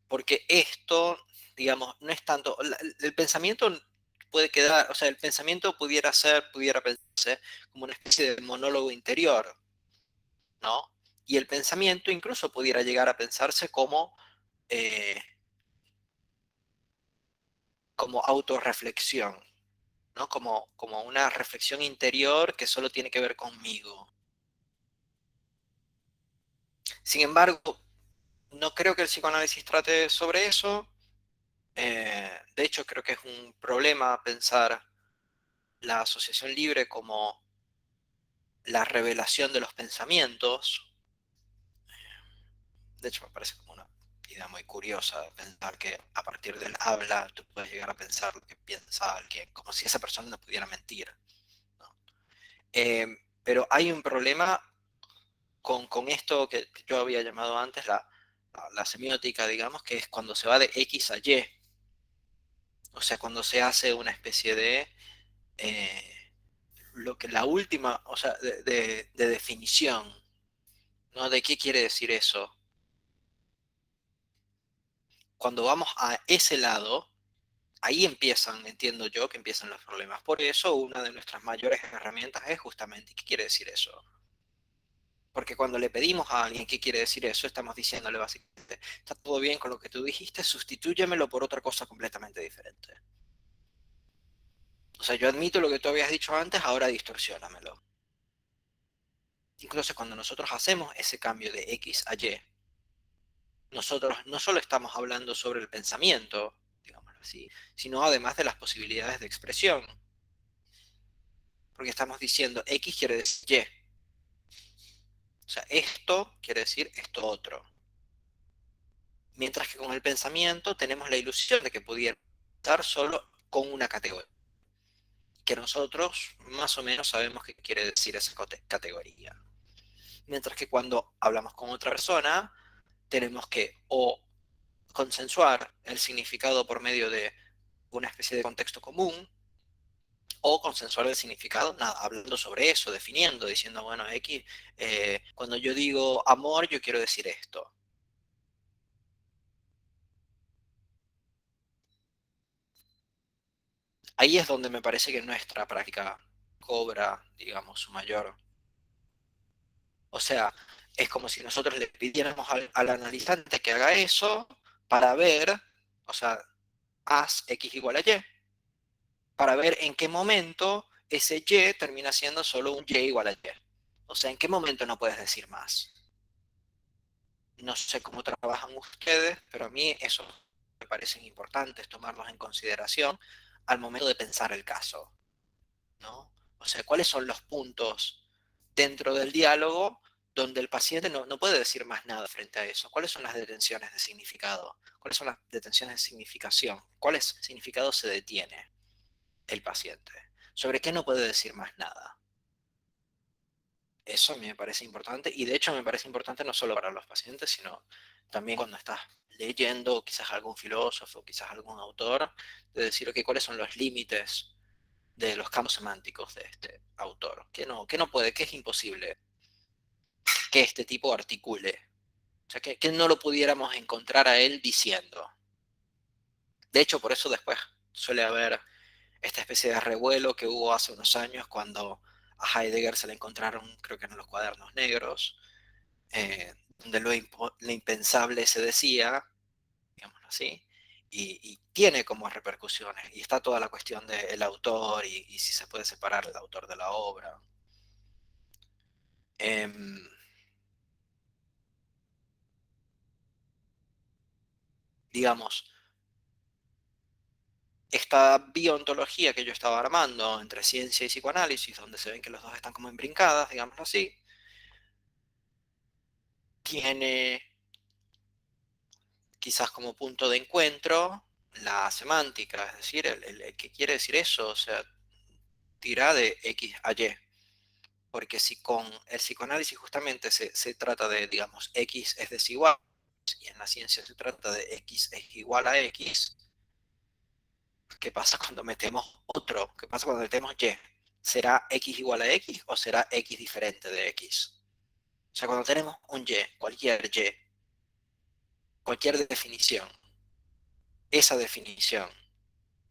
[SPEAKER 1] porque esto, digamos, no es tanto, el pensamiento puede quedar, o sea, el pensamiento pudiera pensarse como una especie de monólogo interior, ¿no? Y el pensamiento incluso pudiera llegar a pensarse eh, como autorreflexión, ¿no? Como una reflexión interior que solo tiene que ver conmigo. Sin embargo, no creo que el psicoanálisis trate sobre eso. De hecho, creo que es un problema pensar la asociación libre como la revelación de los pensamientos. De hecho, me parece como una idea muy curiosa pensar que a partir del habla tú puedes llegar a pensar lo que piensa alguien, como si esa persona no pudiera mentir, ¿no? Eh, pero hay un problema con esto que yo había llamado antes la semiótica, digamos, que es cuando se va de X a Y. O sea, cuando se hace una especie de lo que la última, o sea, de definición, ¿no? ¿De qué quiere decir eso? Cuando vamos a ese lado, ahí empiezan, entiendo yo, que empiezan los problemas. Por eso, una de nuestras mayores herramientas es justamente, ¿qué quiere decir eso? Porque cuando le pedimos a alguien qué quiere decir eso, estamos diciéndole básicamente, está todo bien con lo que tú dijiste, sustitúyemelo por otra cosa completamente diferente. O sea, yo admito lo que tú habías dicho antes, ahora distorsiónamelo. Incluso cuando nosotros hacemos ese cambio de X a Y, nosotros no solo estamos hablando sobre el pensamiento, digámoslo así, sino además de las posibilidades de expresión. Porque estamos diciendo X quiere decir Y. O sea, esto quiere decir esto otro. Mientras que con el pensamiento tenemos la ilusión de que pudiera estar solo con una categoría. Que nosotros más o menos sabemos qué quiere decir esa categoría. Mientras que cuando hablamos con otra persona, tenemos que o consensuar el significado por medio de una especie de contexto común, o consensuar el significado, nada, hablando sobre eso, definiendo, diciendo, bueno, X, cuando yo digo amor, yo quiero decir esto. Ahí es donde me parece que nuestra práctica cobra, digamos, su mayor. O sea, es como si nosotros le pidiéramos al analizante que haga eso para ver, o sea, haz X igual a Y, para ver en qué momento ese Y termina siendo solo un Y igual a Y. O sea, en qué momento no puedes decir más. No sé cómo trabajan ustedes, pero a mí eso me parecen importantes tomarlos en consideración al momento de pensar el caso, ¿no? O sea, ¿cuáles son los puntos dentro del diálogo donde el paciente no puede decir más nada frente a eso? ¿Cuáles son las detenciones de significado? ¿Cuáles son las detenciones de significación? ¿Cuáles significados se detiene el paciente? ¿Sobre qué no puede decir más nada? Eso me parece importante y de hecho me parece importante no solo para los pacientes, sino también cuando estás leyendo quizás algún filósofo, quizás algún autor, de decir, ok, ¿cuáles son los límites de los campos semánticos de este autor? ¿Qué no puede, qué es imposible que este tipo articule? O sea, que no lo pudiéramos encontrar a él diciendo. De hecho, por eso después suele haber esta especie de revuelo que hubo hace unos años cuando a Heidegger se le encontraron, creo que en los cuadernos negros, donde lo impensable se decía, digámoslo así, y tiene como repercusiones. Y está toda la cuestión del autor y si se puede separar el autor de la obra. Em, digamos, esta biontología que yo estaba armando entre ciencia y psicoanálisis, donde se ven que los dos están como embrincadas, digámoslo así, tiene quizás como punto de encuentro la semántica, es decir, ¿qué quiere decir eso? O sea, tira de X a Y. Porque si con el psicoanálisis justamente se trata de, digamos, X es desigual, y en la ciencia se trata de X es igual a X, ¿qué pasa cuando metemos otro? ¿Qué pasa cuando metemos Y? ¿Será X igual a X o será X diferente de X? O sea, cuando tenemos un Y, cualquier definición, esa definición,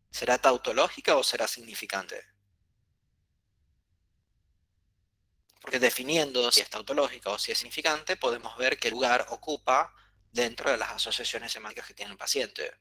[SPEAKER 1] ¿será tautológica o será significante? Porque definiendo si es tautológica o si es significante, podemos ver qué lugar ocupa dentro de las asociaciones semánticas que tiene el paciente.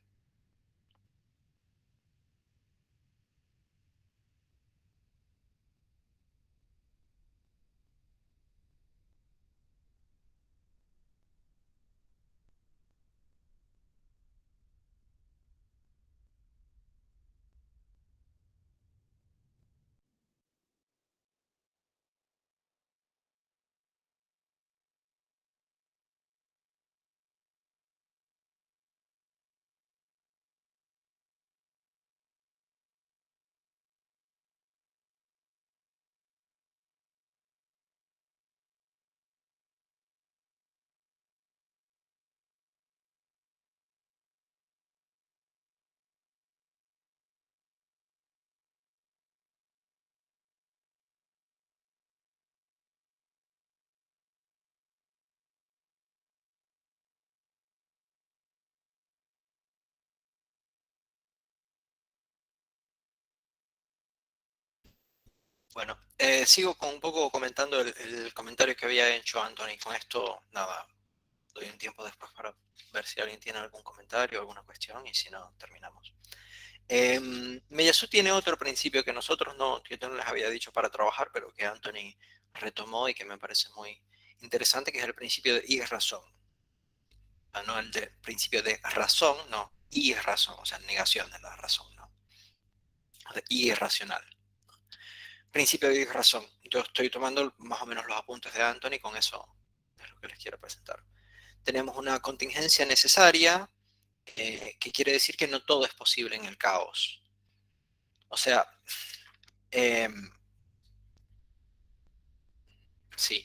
[SPEAKER 1] Bueno, sigo con un poco comentando el comentario que había hecho Anthony. Con esto, nada, doy un tiempo después para ver si alguien tiene algún comentario o alguna cuestión, y si no, terminamos. Meyasu tiene otro principio que nosotros no, que yo no les había dicho para trabajar, pero que Anthony retomó y que me parece muy interesante, que es el principio de y razón. No el principio de razón, no, y razón, o sea, negación de la razón, no. De irracional. Principio de razón. Yo estoy tomando más o menos los apuntes de Anthony, con eso es lo que les quiero presentar. Tenemos una contingencia necesaria, que quiere decir que no todo es posible en el caos. O sea, sí.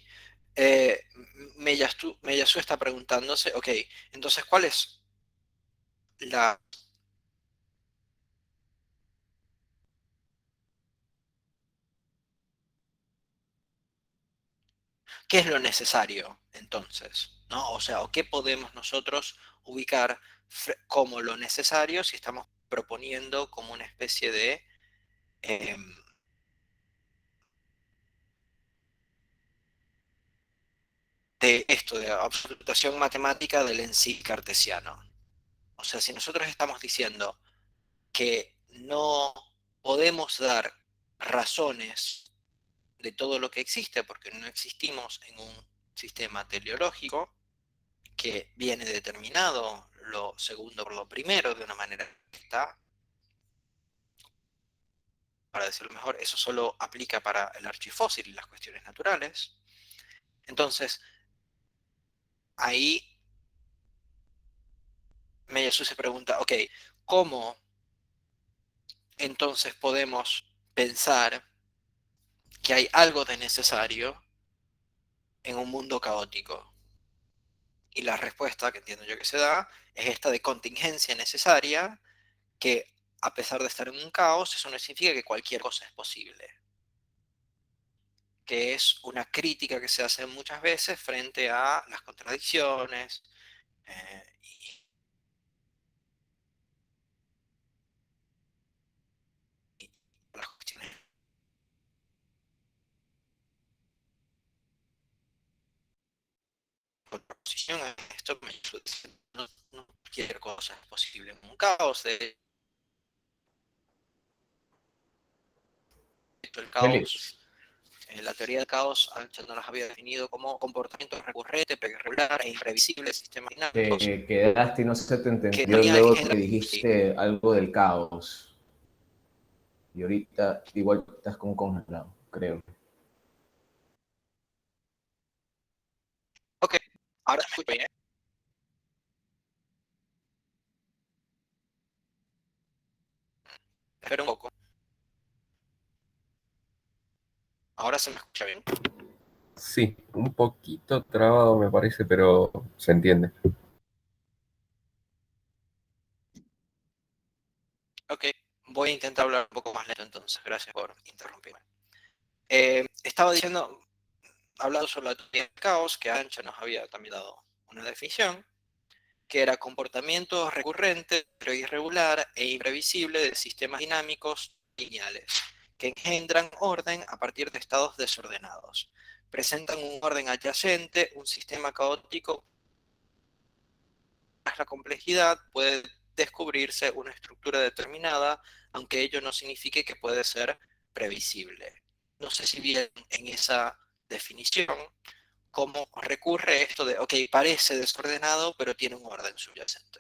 [SPEAKER 1] Meyasu está preguntándose, ok, entonces, ¿cuál es la... ¿Qué es lo necesario entonces? ¿No? O sea, ¿o qué podemos nosotros ubicar como lo necesario si estamos proponiendo como una especie em, de esto, de absolutación matemática del en sí cartesiano? O sea, si nosotros estamos diciendo que no podemos dar razones de todo lo que existe, porque no existimos en un sistema teleológico que viene determinado lo segundo por lo primero de una manera que está, para decirlo mejor, eso solo aplica para el archifósil y las cuestiones naturales. Entonces, ahí Meyasu se pregunta, ok, ¿cómo entonces podemos pensar que hay algo de necesario en un mundo caótico? Y la respuesta que entiendo yo que se da es esta de contingencia necesaria, que a pesar de estar en un caos, eso no significa que cualquier cosa es posible. Que es una crítica que se hace muchas veces frente a las contradicciones, y las cuestiones de contraposición a esto. No cualquier cosa es posible en un caos. De hecho, el caos,
[SPEAKER 3] Félix,
[SPEAKER 1] la teoría del caos antes no las había definido como comportamiento recurrente, irregular e imprevisible de sistemas dinámicos
[SPEAKER 3] te quedaste y no se te
[SPEAKER 1] que no
[SPEAKER 3] entendió
[SPEAKER 1] tenía que
[SPEAKER 3] luego que
[SPEAKER 1] generar. Sí.
[SPEAKER 3] dijiste algo del caos. Y ahorita igual estás con congelado, creo.
[SPEAKER 1] Ok, ahora me escucho bien. Espera un poco. Ahora se me escucha bien.
[SPEAKER 7] Sí, un poquito trabado me parece, pero se entiende.
[SPEAKER 1] Ok, voy a intentar hablar un poco más lento entonces. Gracias por interrumpirme. Estaba diciendo, hablando sobre la teoría del caos, que Ancha nos había también dado una definición, que era comportamiento recurrente, pero irregular e imprevisible de sistemas dinámicos lineales, que engendran orden a partir de estados desordenados. Presentan un orden adyacente, un sistema caótico. Tras la complejidad puede descubrirse una estructura determinada, aunque ello no signifique que puede ser previsible. No sé si bien en esa definición cómo recurre esto de, ok, parece desordenado, pero tiene un orden subyacente.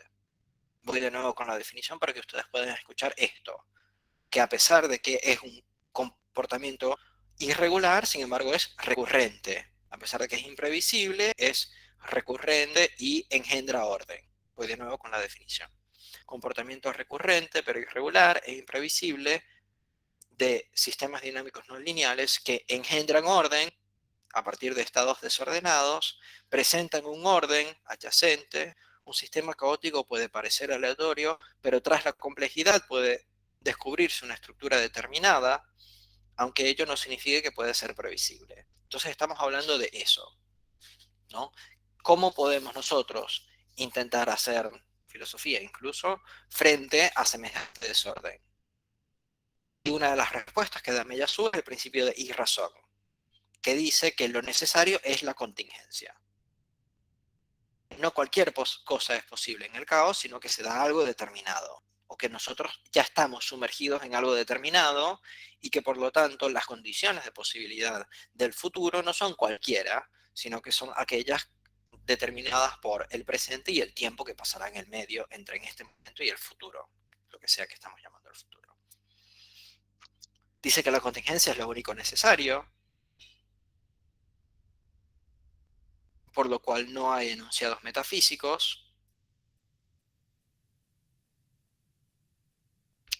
[SPEAKER 1] Voy de nuevo con la definición para que ustedes puedan escuchar esto, que a pesar de que es un comportamiento irregular, sin embargo es recurrente. A pesar de que es imprevisible, es recurrente y engendra orden. Voy de nuevo con la definición. Comportamiento recurrente, pero irregular e imprevisible de sistemas dinámicos no lineales que engendran orden a partir de estados desordenados, presentan un orden adyacente. Un sistema caótico puede parecer aleatorio, pero tras la complejidad puede descubrirse una estructura determinada, aunque ello no signifique que puede ser previsible. Entonces estamos hablando de eso, ¿no? ¿Cómo podemos nosotros intentar hacer filosofía incluso frente a semejante desorden? Y una de las respuestas que da Meillassoux es el principio de irrazón, que dice que lo necesario es la contingencia. No cualquier cosa es posible en el caos, sino que se da algo determinado, o que nosotros ya estamos sumergidos en algo determinado y que por lo tanto las condiciones de posibilidad del futuro no son cualquiera, sino que son aquellas determinadas por el presente y el tiempo que pasará en el medio entre en este momento y el futuro, lo que sea que estamos llamando el futuro. Dice que la contingencia es lo único necesario, por lo cual no hay enunciados metafísicos.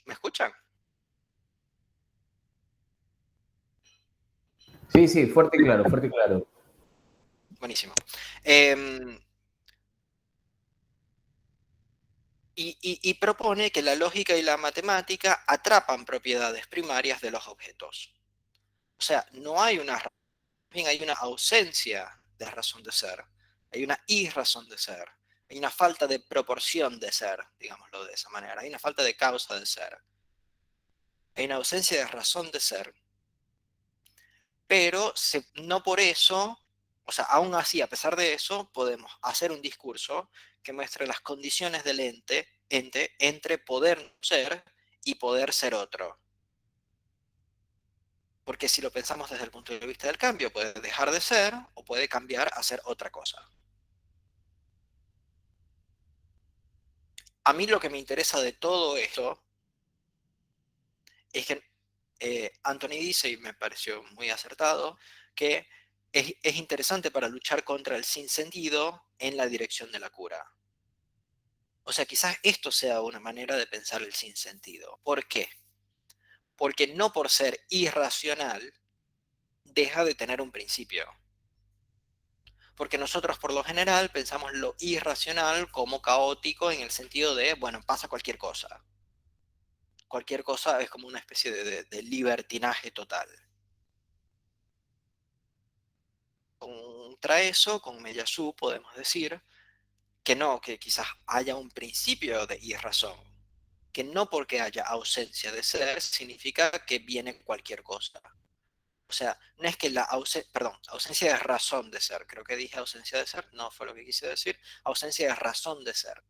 [SPEAKER 1] ¿Me escuchan?
[SPEAKER 3] Sí, sí, fuerte y claro, fuerte y claro.
[SPEAKER 1] Buenísimo. Y propone que la lógica y la matemática atrapan propiedades primarias de los objetos. O sea, no hay una razón, bien hay una ausencia de razón de ser, hay una irrazón de ser, hay una falta de proporción de ser, digámoslo de esa manera, hay una falta de causa de ser, hay una ausencia de razón de ser, pero no por eso, o sea, aún así, a pesar de eso, podemos hacer un discurso que muestre las condiciones del ente entre poder no ser y poder ser otro. Porque si lo pensamos desde el punto de vista del cambio, puede dejar de ser o puede cambiar a ser otra cosa. A mí lo que me interesa de todo esto es que Anthony dice, y me pareció muy acertado, que es interesante para luchar contra el sinsentido en la dirección de la cura. O sea, quizás esto sea una manera de pensar el sinsentido. ¿Por qué? Porque no por ser irracional deja de tener un principio. Porque nosotros por lo general pensamos lo irracional como caótico en el sentido de, bueno, pasa cualquier cosa. Cualquier cosa es como una especie de libertinaje total. Contra eso, con Meillassoux podemos decir que no, que quizás haya un principio de irrazón, que no porque haya ausencia de ser significa que viene cualquier cosa. O sea, no es que ausencia de razón de ser, creo que dije ausencia de ser, no fue lo que quise decir, ausencia de razón de ser.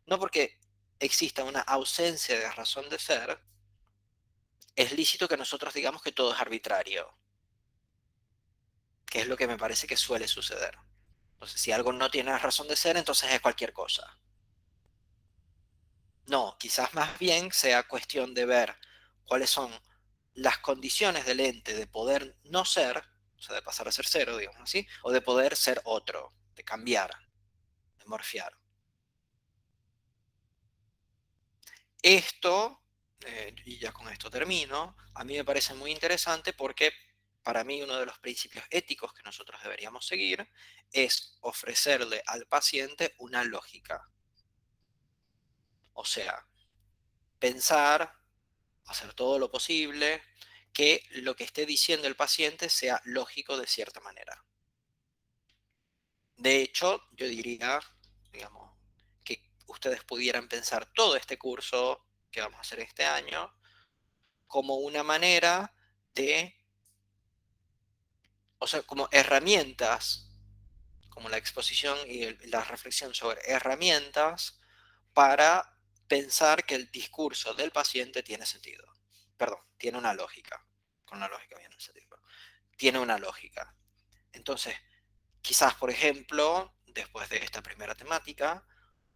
[SPEAKER 1] No porque exista una ausencia de razón de ser, es lícito que nosotros digamos que todo es arbitrario, que es lo que me parece que suele suceder. Entonces, si algo no tiene razón de ser, entonces es cualquier cosa. No, quizás más bien sea cuestión de ver cuáles son las condiciones del ente de poder no ser, o sea, de pasar a ser cero, digamos así, o de poder ser otro, de cambiar, de morfiar. Esto, y ya con esto termino, a mí me parece muy interesante porque para mí uno de los principios éticos que nosotros deberíamos seguir es ofrecerle al paciente una lógica. O sea, pensar, hacer todo lo posible, que lo que esté diciendo el paciente sea lógico de cierta manera. De hecho, yo diría, digamos, que ustedes pudieran pensar todo este curso que vamos a hacer este año como una manera de, o sea, como herramientas, como la exposición y la reflexión sobre herramientas para pensar que el discurso del paciente tiene sentido. Perdón, tiene una lógica. Con la lógica viene el sentido. Tiene una lógica. Entonces, quizás, por ejemplo, después de esta primera temática,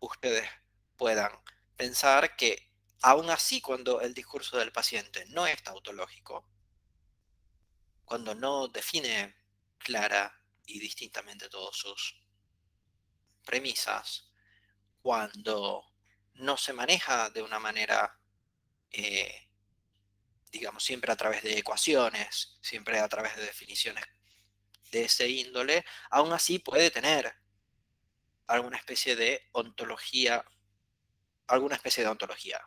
[SPEAKER 1] ustedes puedan pensar que aún así cuando el discurso del paciente no es tautológico, cuando no define clara y distintamente todas sus premisas, cuando no se maneja de una manera, eh, digamos, siempre a través de ecuaciones, siempre a través de definiciones de ese índole, aún así puede tener alguna especie de ontología, alguna especie de ontología.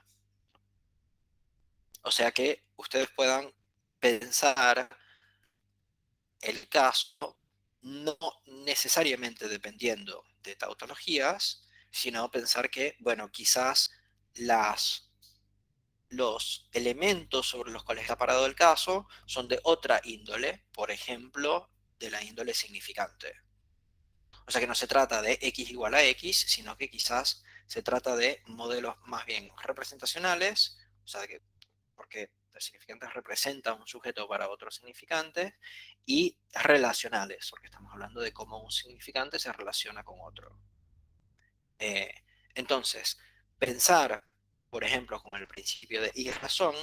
[SPEAKER 1] O sea que ustedes puedan pensar el caso no necesariamente dependiendo de tautologías, sino pensar que, bueno, quizás los elementos sobre los cuales está parado el caso son de otra índole, por ejemplo, de la índole significante. O sea que no se trata de x igual a x, sino que quizás se trata de modelos más bien representacionales, o sea, porque el significante representa un sujeto para otro significante, y relacionales, porque estamos hablando de cómo un significante se relaciona con otro. Eh, entonces, pensar, por ejemplo, con el principio de y razón,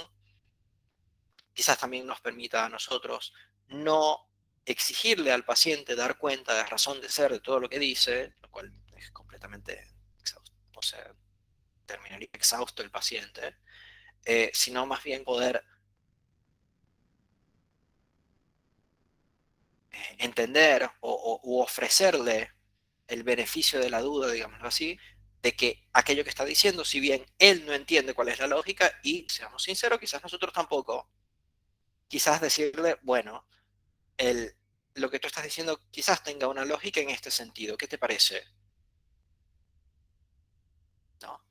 [SPEAKER 1] quizás también nos permita a nosotros no exigirle al paciente dar cuenta de razón de ser de todo lo que dice, lo cual es completamente exhausto, o sea, terminaría exhausto el paciente, sino más bien poder entender u ofrecerle el beneficio de la duda, digámoslo así, de que aquello que está diciendo, si bien él no entiende cuál es la lógica, y seamos sinceros, quizás nosotros tampoco, quizás decirle, bueno, el, lo que tú estás diciendo quizás tenga una lógica en este sentido, ¿qué te parece? ¿No?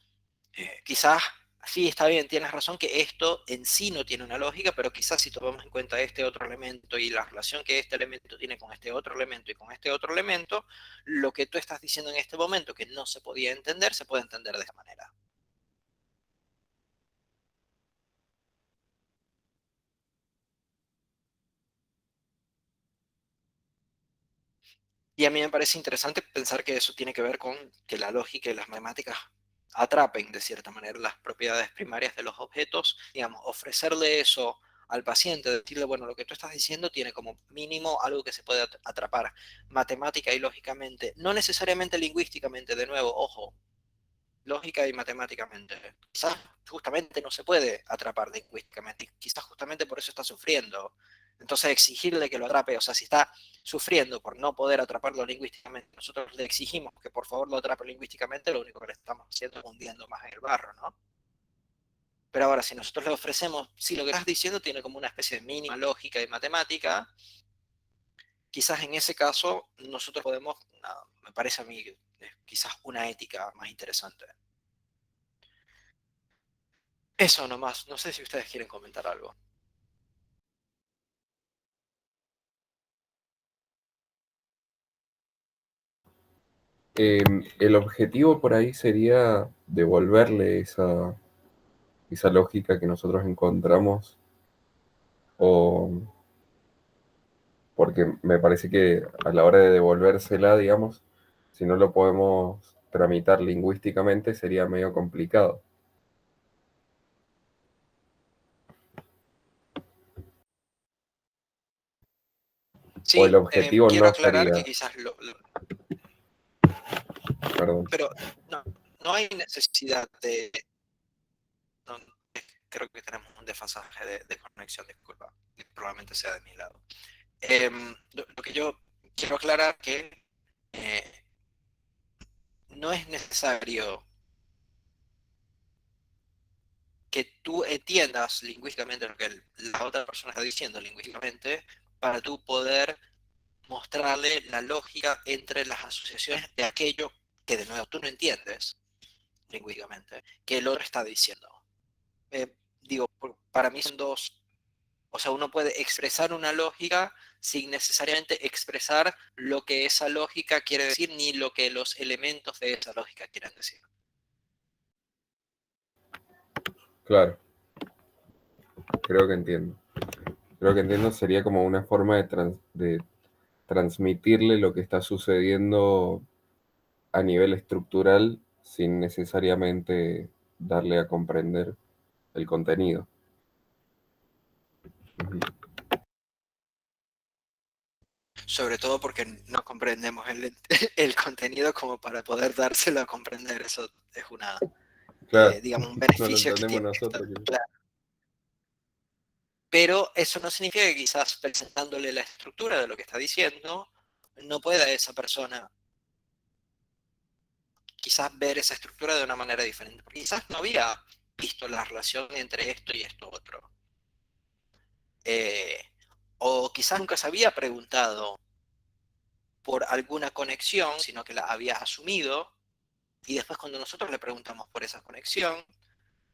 [SPEAKER 1] Quizás sí está bien, tienes razón que esto en sí no tiene una lógica, pero quizás si tomamos en cuenta este otro elemento y la relación que este elemento tiene con este otro elemento y con este otro elemento, lo que tú estás diciendo en este momento que no se podía entender, se puede entender de esta manera. Y a mí me parece interesante pensar que eso tiene que ver con que la lógica y las matemáticas atrapen de cierta manera las propiedades primarias de los objetos, digamos, ofrecerle eso al paciente, decirle, bueno, lo que tú estás diciendo tiene como mínimo algo que se puede atrapar matemática y lógicamente, no necesariamente lingüísticamente, de nuevo, ojo, lógica y matemáticamente. Quizás justamente no se puede atrapar lingüísticamente, y quizás justamente por eso está sufriendo. Entonces exigirle que lo atrape, o sea, si está sufriendo por no poder atraparlo lingüísticamente, nosotros le exigimos que por favor lo atrape lingüísticamente, lo único que le estamos haciendo es hundiendo más en el barro, ¿no? Pero ahora, si nosotros le ofrecemos, si lo que estás diciendo tiene como una especie de mínima lógica y matemática, quizás en ese caso nosotros podemos, me parece a mí, quizás una ética más interesante. Eso nomás, no sé si ustedes quieren comentar algo.
[SPEAKER 7] El objetivo por ahí sería devolverle esa lógica que nosotros encontramos, o porque me parece que a la hora de devolvérsela, digamos, si no lo podemos tramitar lingüísticamente, sería medio complicado. O el
[SPEAKER 1] Sí,
[SPEAKER 7] objetivo
[SPEAKER 1] quiero
[SPEAKER 7] no
[SPEAKER 1] aclarar que
[SPEAKER 7] sería,
[SPEAKER 1] quizás
[SPEAKER 7] perdón,
[SPEAKER 1] pero no, no hay necesidad de, no, creo que tenemos un desfasaje de conexión, disculpa, y probablemente sea de mi lado. Lo que yo quiero aclarar que eh, no es necesario que tú entiendas lingüísticamente lo que la otra persona está diciendo lingüísticamente para tú poder mostrarle la lógica entre las asociaciones de aquello que de nuevo tú no entiendes lingüísticamente, que el otro está diciendo. Digo, para mí son dos, o sea, uno puede expresar una lógica sin necesariamente expresar lo que esa lógica quiere decir, ni lo que los elementos de esa lógica quieren decir.
[SPEAKER 7] claro, creo que entiendo. Creo que entiendo, sería como una forma de transmitirle lo que está sucediendo a nivel estructural sin necesariamente darle a comprender el contenido. Ujú.
[SPEAKER 1] Sobre todo porque no comprendemos el contenido como para poder dárselo a comprender. Eso es una,
[SPEAKER 7] Claro,
[SPEAKER 1] digamos, un
[SPEAKER 7] no lo
[SPEAKER 1] beneficio que
[SPEAKER 7] entendemos
[SPEAKER 1] tiene que estar
[SPEAKER 7] nosotros.
[SPEAKER 1] claro. Pero eso no significa que quizás presentándole la estructura de lo que está diciendo, no pueda esa persona quizás ver esa estructura de una manera diferente. Porque quizás no había visto la relación entre esto y esto otro. Eh, o quizás nunca se había preguntado por alguna conexión, sino que la había asumido. Y después cuando nosotros le preguntamos por esa conexión,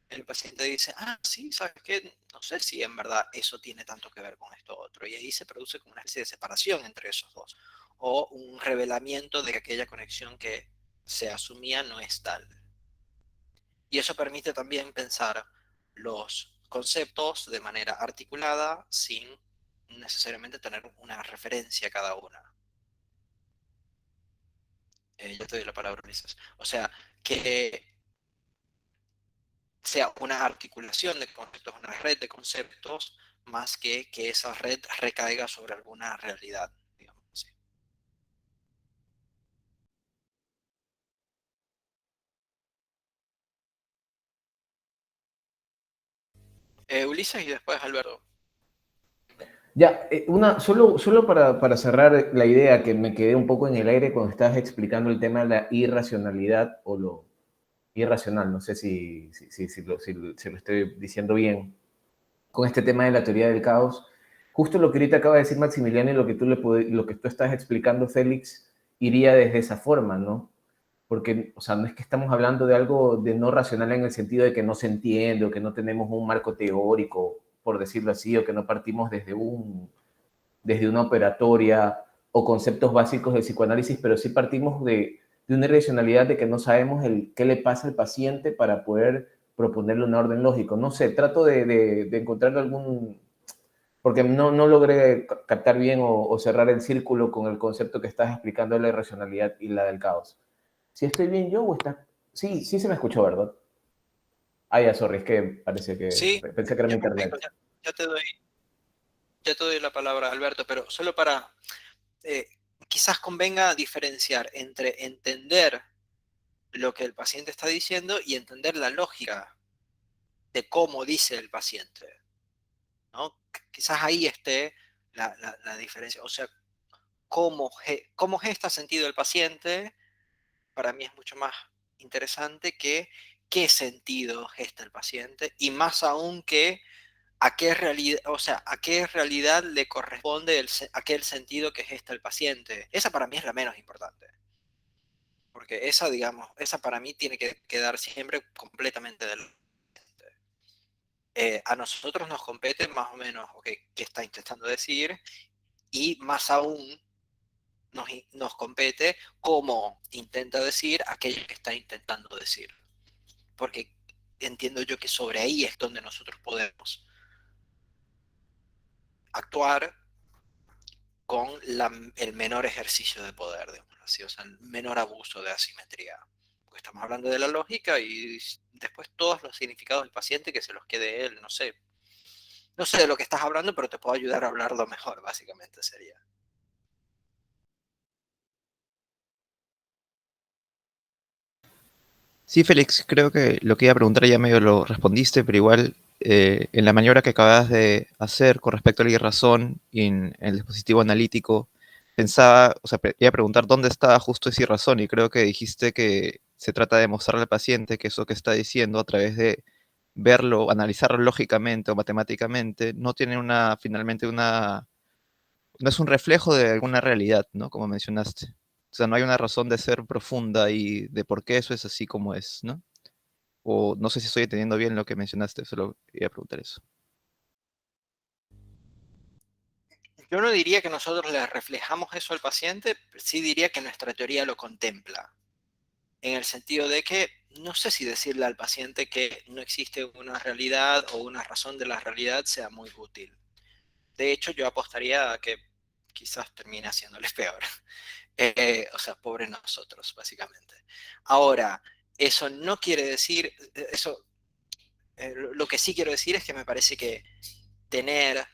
[SPEAKER 1] el paciente dice, ah, sí, ¿sabes qué? No sé si en verdad eso tiene tanto que ver con esto otro. Y ahí se produce como una especie de separación entre esos dos. O un revelamiento de que aquella conexión que se asumía no es tal. Y eso permite también pensar los conceptos de manera articulada sin necesariamente tener una referencia a cada una. Ya te doy la palabra, Ulises. O sea, que sea una articulación de conceptos, una red de conceptos, más que esa red recaiga sobre alguna realidad, digamos así. Ulises y después Alberto.
[SPEAKER 3] Ya, solo para cerrar la idea que me quedé un poco en el aire cuando estabas explicando el tema de la irracionalidad o lo irracional, no sé si lo estoy diciendo bien, con este tema de la teoría del caos. Justo lo que ahorita acaba de decir Maximiliano y lo que tú estás explicando, Félix, iría desde esa forma, ¿no? Porque, o sea, no es que estamos hablando de algo de no racional en el sentido de que no se entiende o que no tenemos un marco teórico, por decirlo así, o que no partimos desde una operatoria o conceptos básicos del psicoanálisis, pero sí partimos de una irracionalidad de que no sabemos qué le pasa al paciente para poder proponerle un orden lógico. No sé, trato de encontrar algún, porque no logré captar bien o cerrar el círculo con el concepto que estás explicando de la irracionalidad y la del caos. ¿Si estoy bien yo o está? Sí, sí se me escuchó, ¿verdad? Ah, ya, sorry, es que parece que
[SPEAKER 1] Sí,
[SPEAKER 3] pensé que era mi
[SPEAKER 1] ya, perfecto,
[SPEAKER 3] internet.
[SPEAKER 1] ya ya te doy la palabra, Alberto, pero solo para, eh, quizás convenga diferenciar entre entender lo que el paciente está diciendo y entender la lógica de cómo dice el paciente, ¿no? Quizás ahí esté la diferencia. O sea, cómo gesta sentido el paciente, para mí es mucho más interesante que qué sentido gesta el paciente, y más aún que a qué realidad, o sea, a qué realidad le corresponde aquel sentido que gesta el paciente. Esa para mí es la menos importante. Porque esa, digamos, esa para mí tiene que quedar siempre completamente del... a nosotros nos compete más o menos, okay, qué está intentando decir, y más aún nos compete cómo intenta decir aquello que está intentando decir. Porque entiendo yo que sobre ahí es donde nosotros podemos actuar con el menor ejercicio de poder, digamos así, o sea, el menor abuso de asimetría. Porque estamos hablando de la lógica y después todos los significados del paciente que se los quede él, no sé. No sé de lo que estás hablando, pero te puedo ayudar a hablarlo mejor, básicamente sería.
[SPEAKER 6] Sí, Félix, creo que lo que iba a preguntar ya medio lo respondiste, pero igual en la maniobra que acabas de hacer con respecto a la razón y en el dispositivo analítico, pensaba, o sea, iba a preguntar dónde está justo esa razón y creo que dijiste que se trata de mostrarle al paciente que eso que está diciendo a través de verlo, analizarlo lógicamente o matemáticamente, no tiene finalmente no es un reflejo de alguna realidad, ¿no? Como mencionaste. O sea, no hay una razón de ser profunda y de por qué eso es así como es, ¿no? O no sé si estoy entendiendo bien lo que mencionaste, solo iba a preguntar eso.
[SPEAKER 1] Yo no diría que nosotros le reflejamos eso al paciente, sí diría que nuestra teoría lo contempla, en el sentido de que no sé si decirle al paciente que no existe una realidad o una razón de la realidad sea muy útil. De hecho, yo apostaría a que quizás termine haciéndoles peor. O sea, pobre nosotros, básicamente. Ahora, eso no quiere decir, lo que sí quiero decir es que me parece que tener,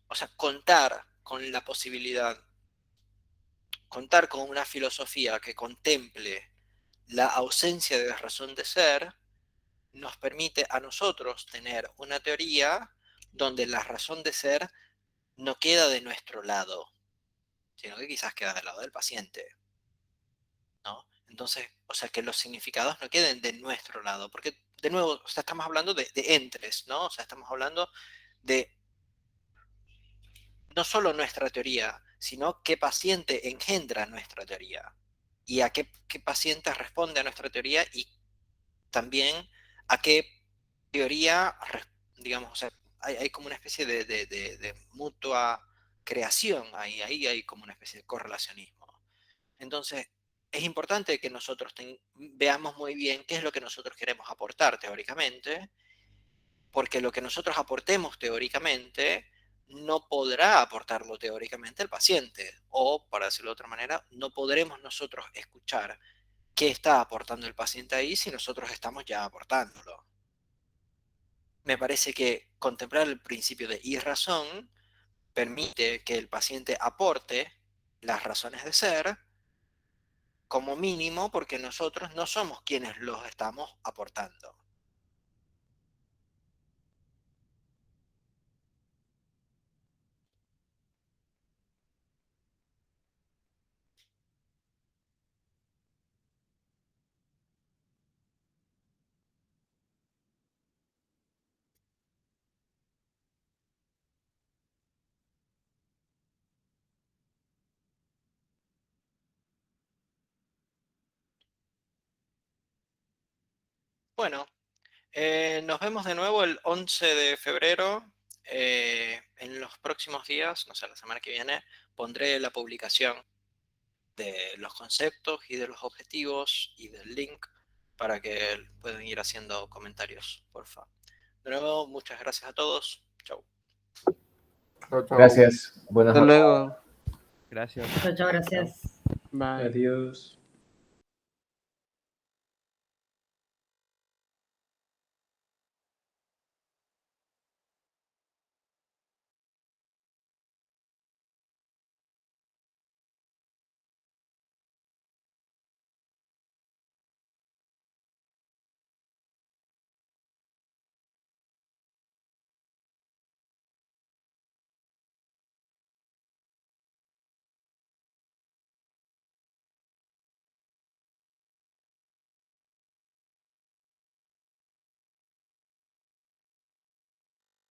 [SPEAKER 1] o sea, contar con una filosofía que contemple la ausencia de razón de ser, nos permite a nosotros tener una teoría donde la razón de ser no queda de nuestro lado, sino que quizás queda del lado del paciente, ¿no? Entonces, o sea, que los significados no queden de nuestro lado, porque de nuevo, o sea, estamos hablando de entes, ¿no? O sea, estamos hablando de no solo nuestra teoría, sino qué paciente engendra nuestra teoría y a qué paciente responde a nuestra teoría y también a qué teoría, digamos, o sea, hay como una especie de mutua creación, ahí hay como una especie de correlacionismo. Entonces, es importante que nosotros veamos muy bien qué es lo que nosotros queremos aportar teóricamente, porque lo que nosotros aportemos teóricamente no podrá aportarlo teóricamente el paciente, o, para decirlo de otra manera, no podremos nosotros escuchar qué está aportando el paciente ahí si nosotros estamos ya aportándolo. Me parece que contemplar el principio de irrazón permite que el paciente aporte las razones de ser como mínimo porque nosotros no somos quienes los estamos aportando. Bueno, nos vemos de nuevo el 11 de febrero. En los próximos días, no sé, la semana que viene, pondré la publicación de los conceptos y de los objetivos y del link para que puedan ir haciendo comentarios, porfa. De nuevo, muchas gracias a todos. Chau.
[SPEAKER 7] Chao, chao.
[SPEAKER 3] Gracias. Buenas
[SPEAKER 4] Hasta
[SPEAKER 3] noches.
[SPEAKER 4] luego.
[SPEAKER 6] Gracias.
[SPEAKER 8] Chao, chao, gracias.
[SPEAKER 4] Bye.
[SPEAKER 9] Adiós.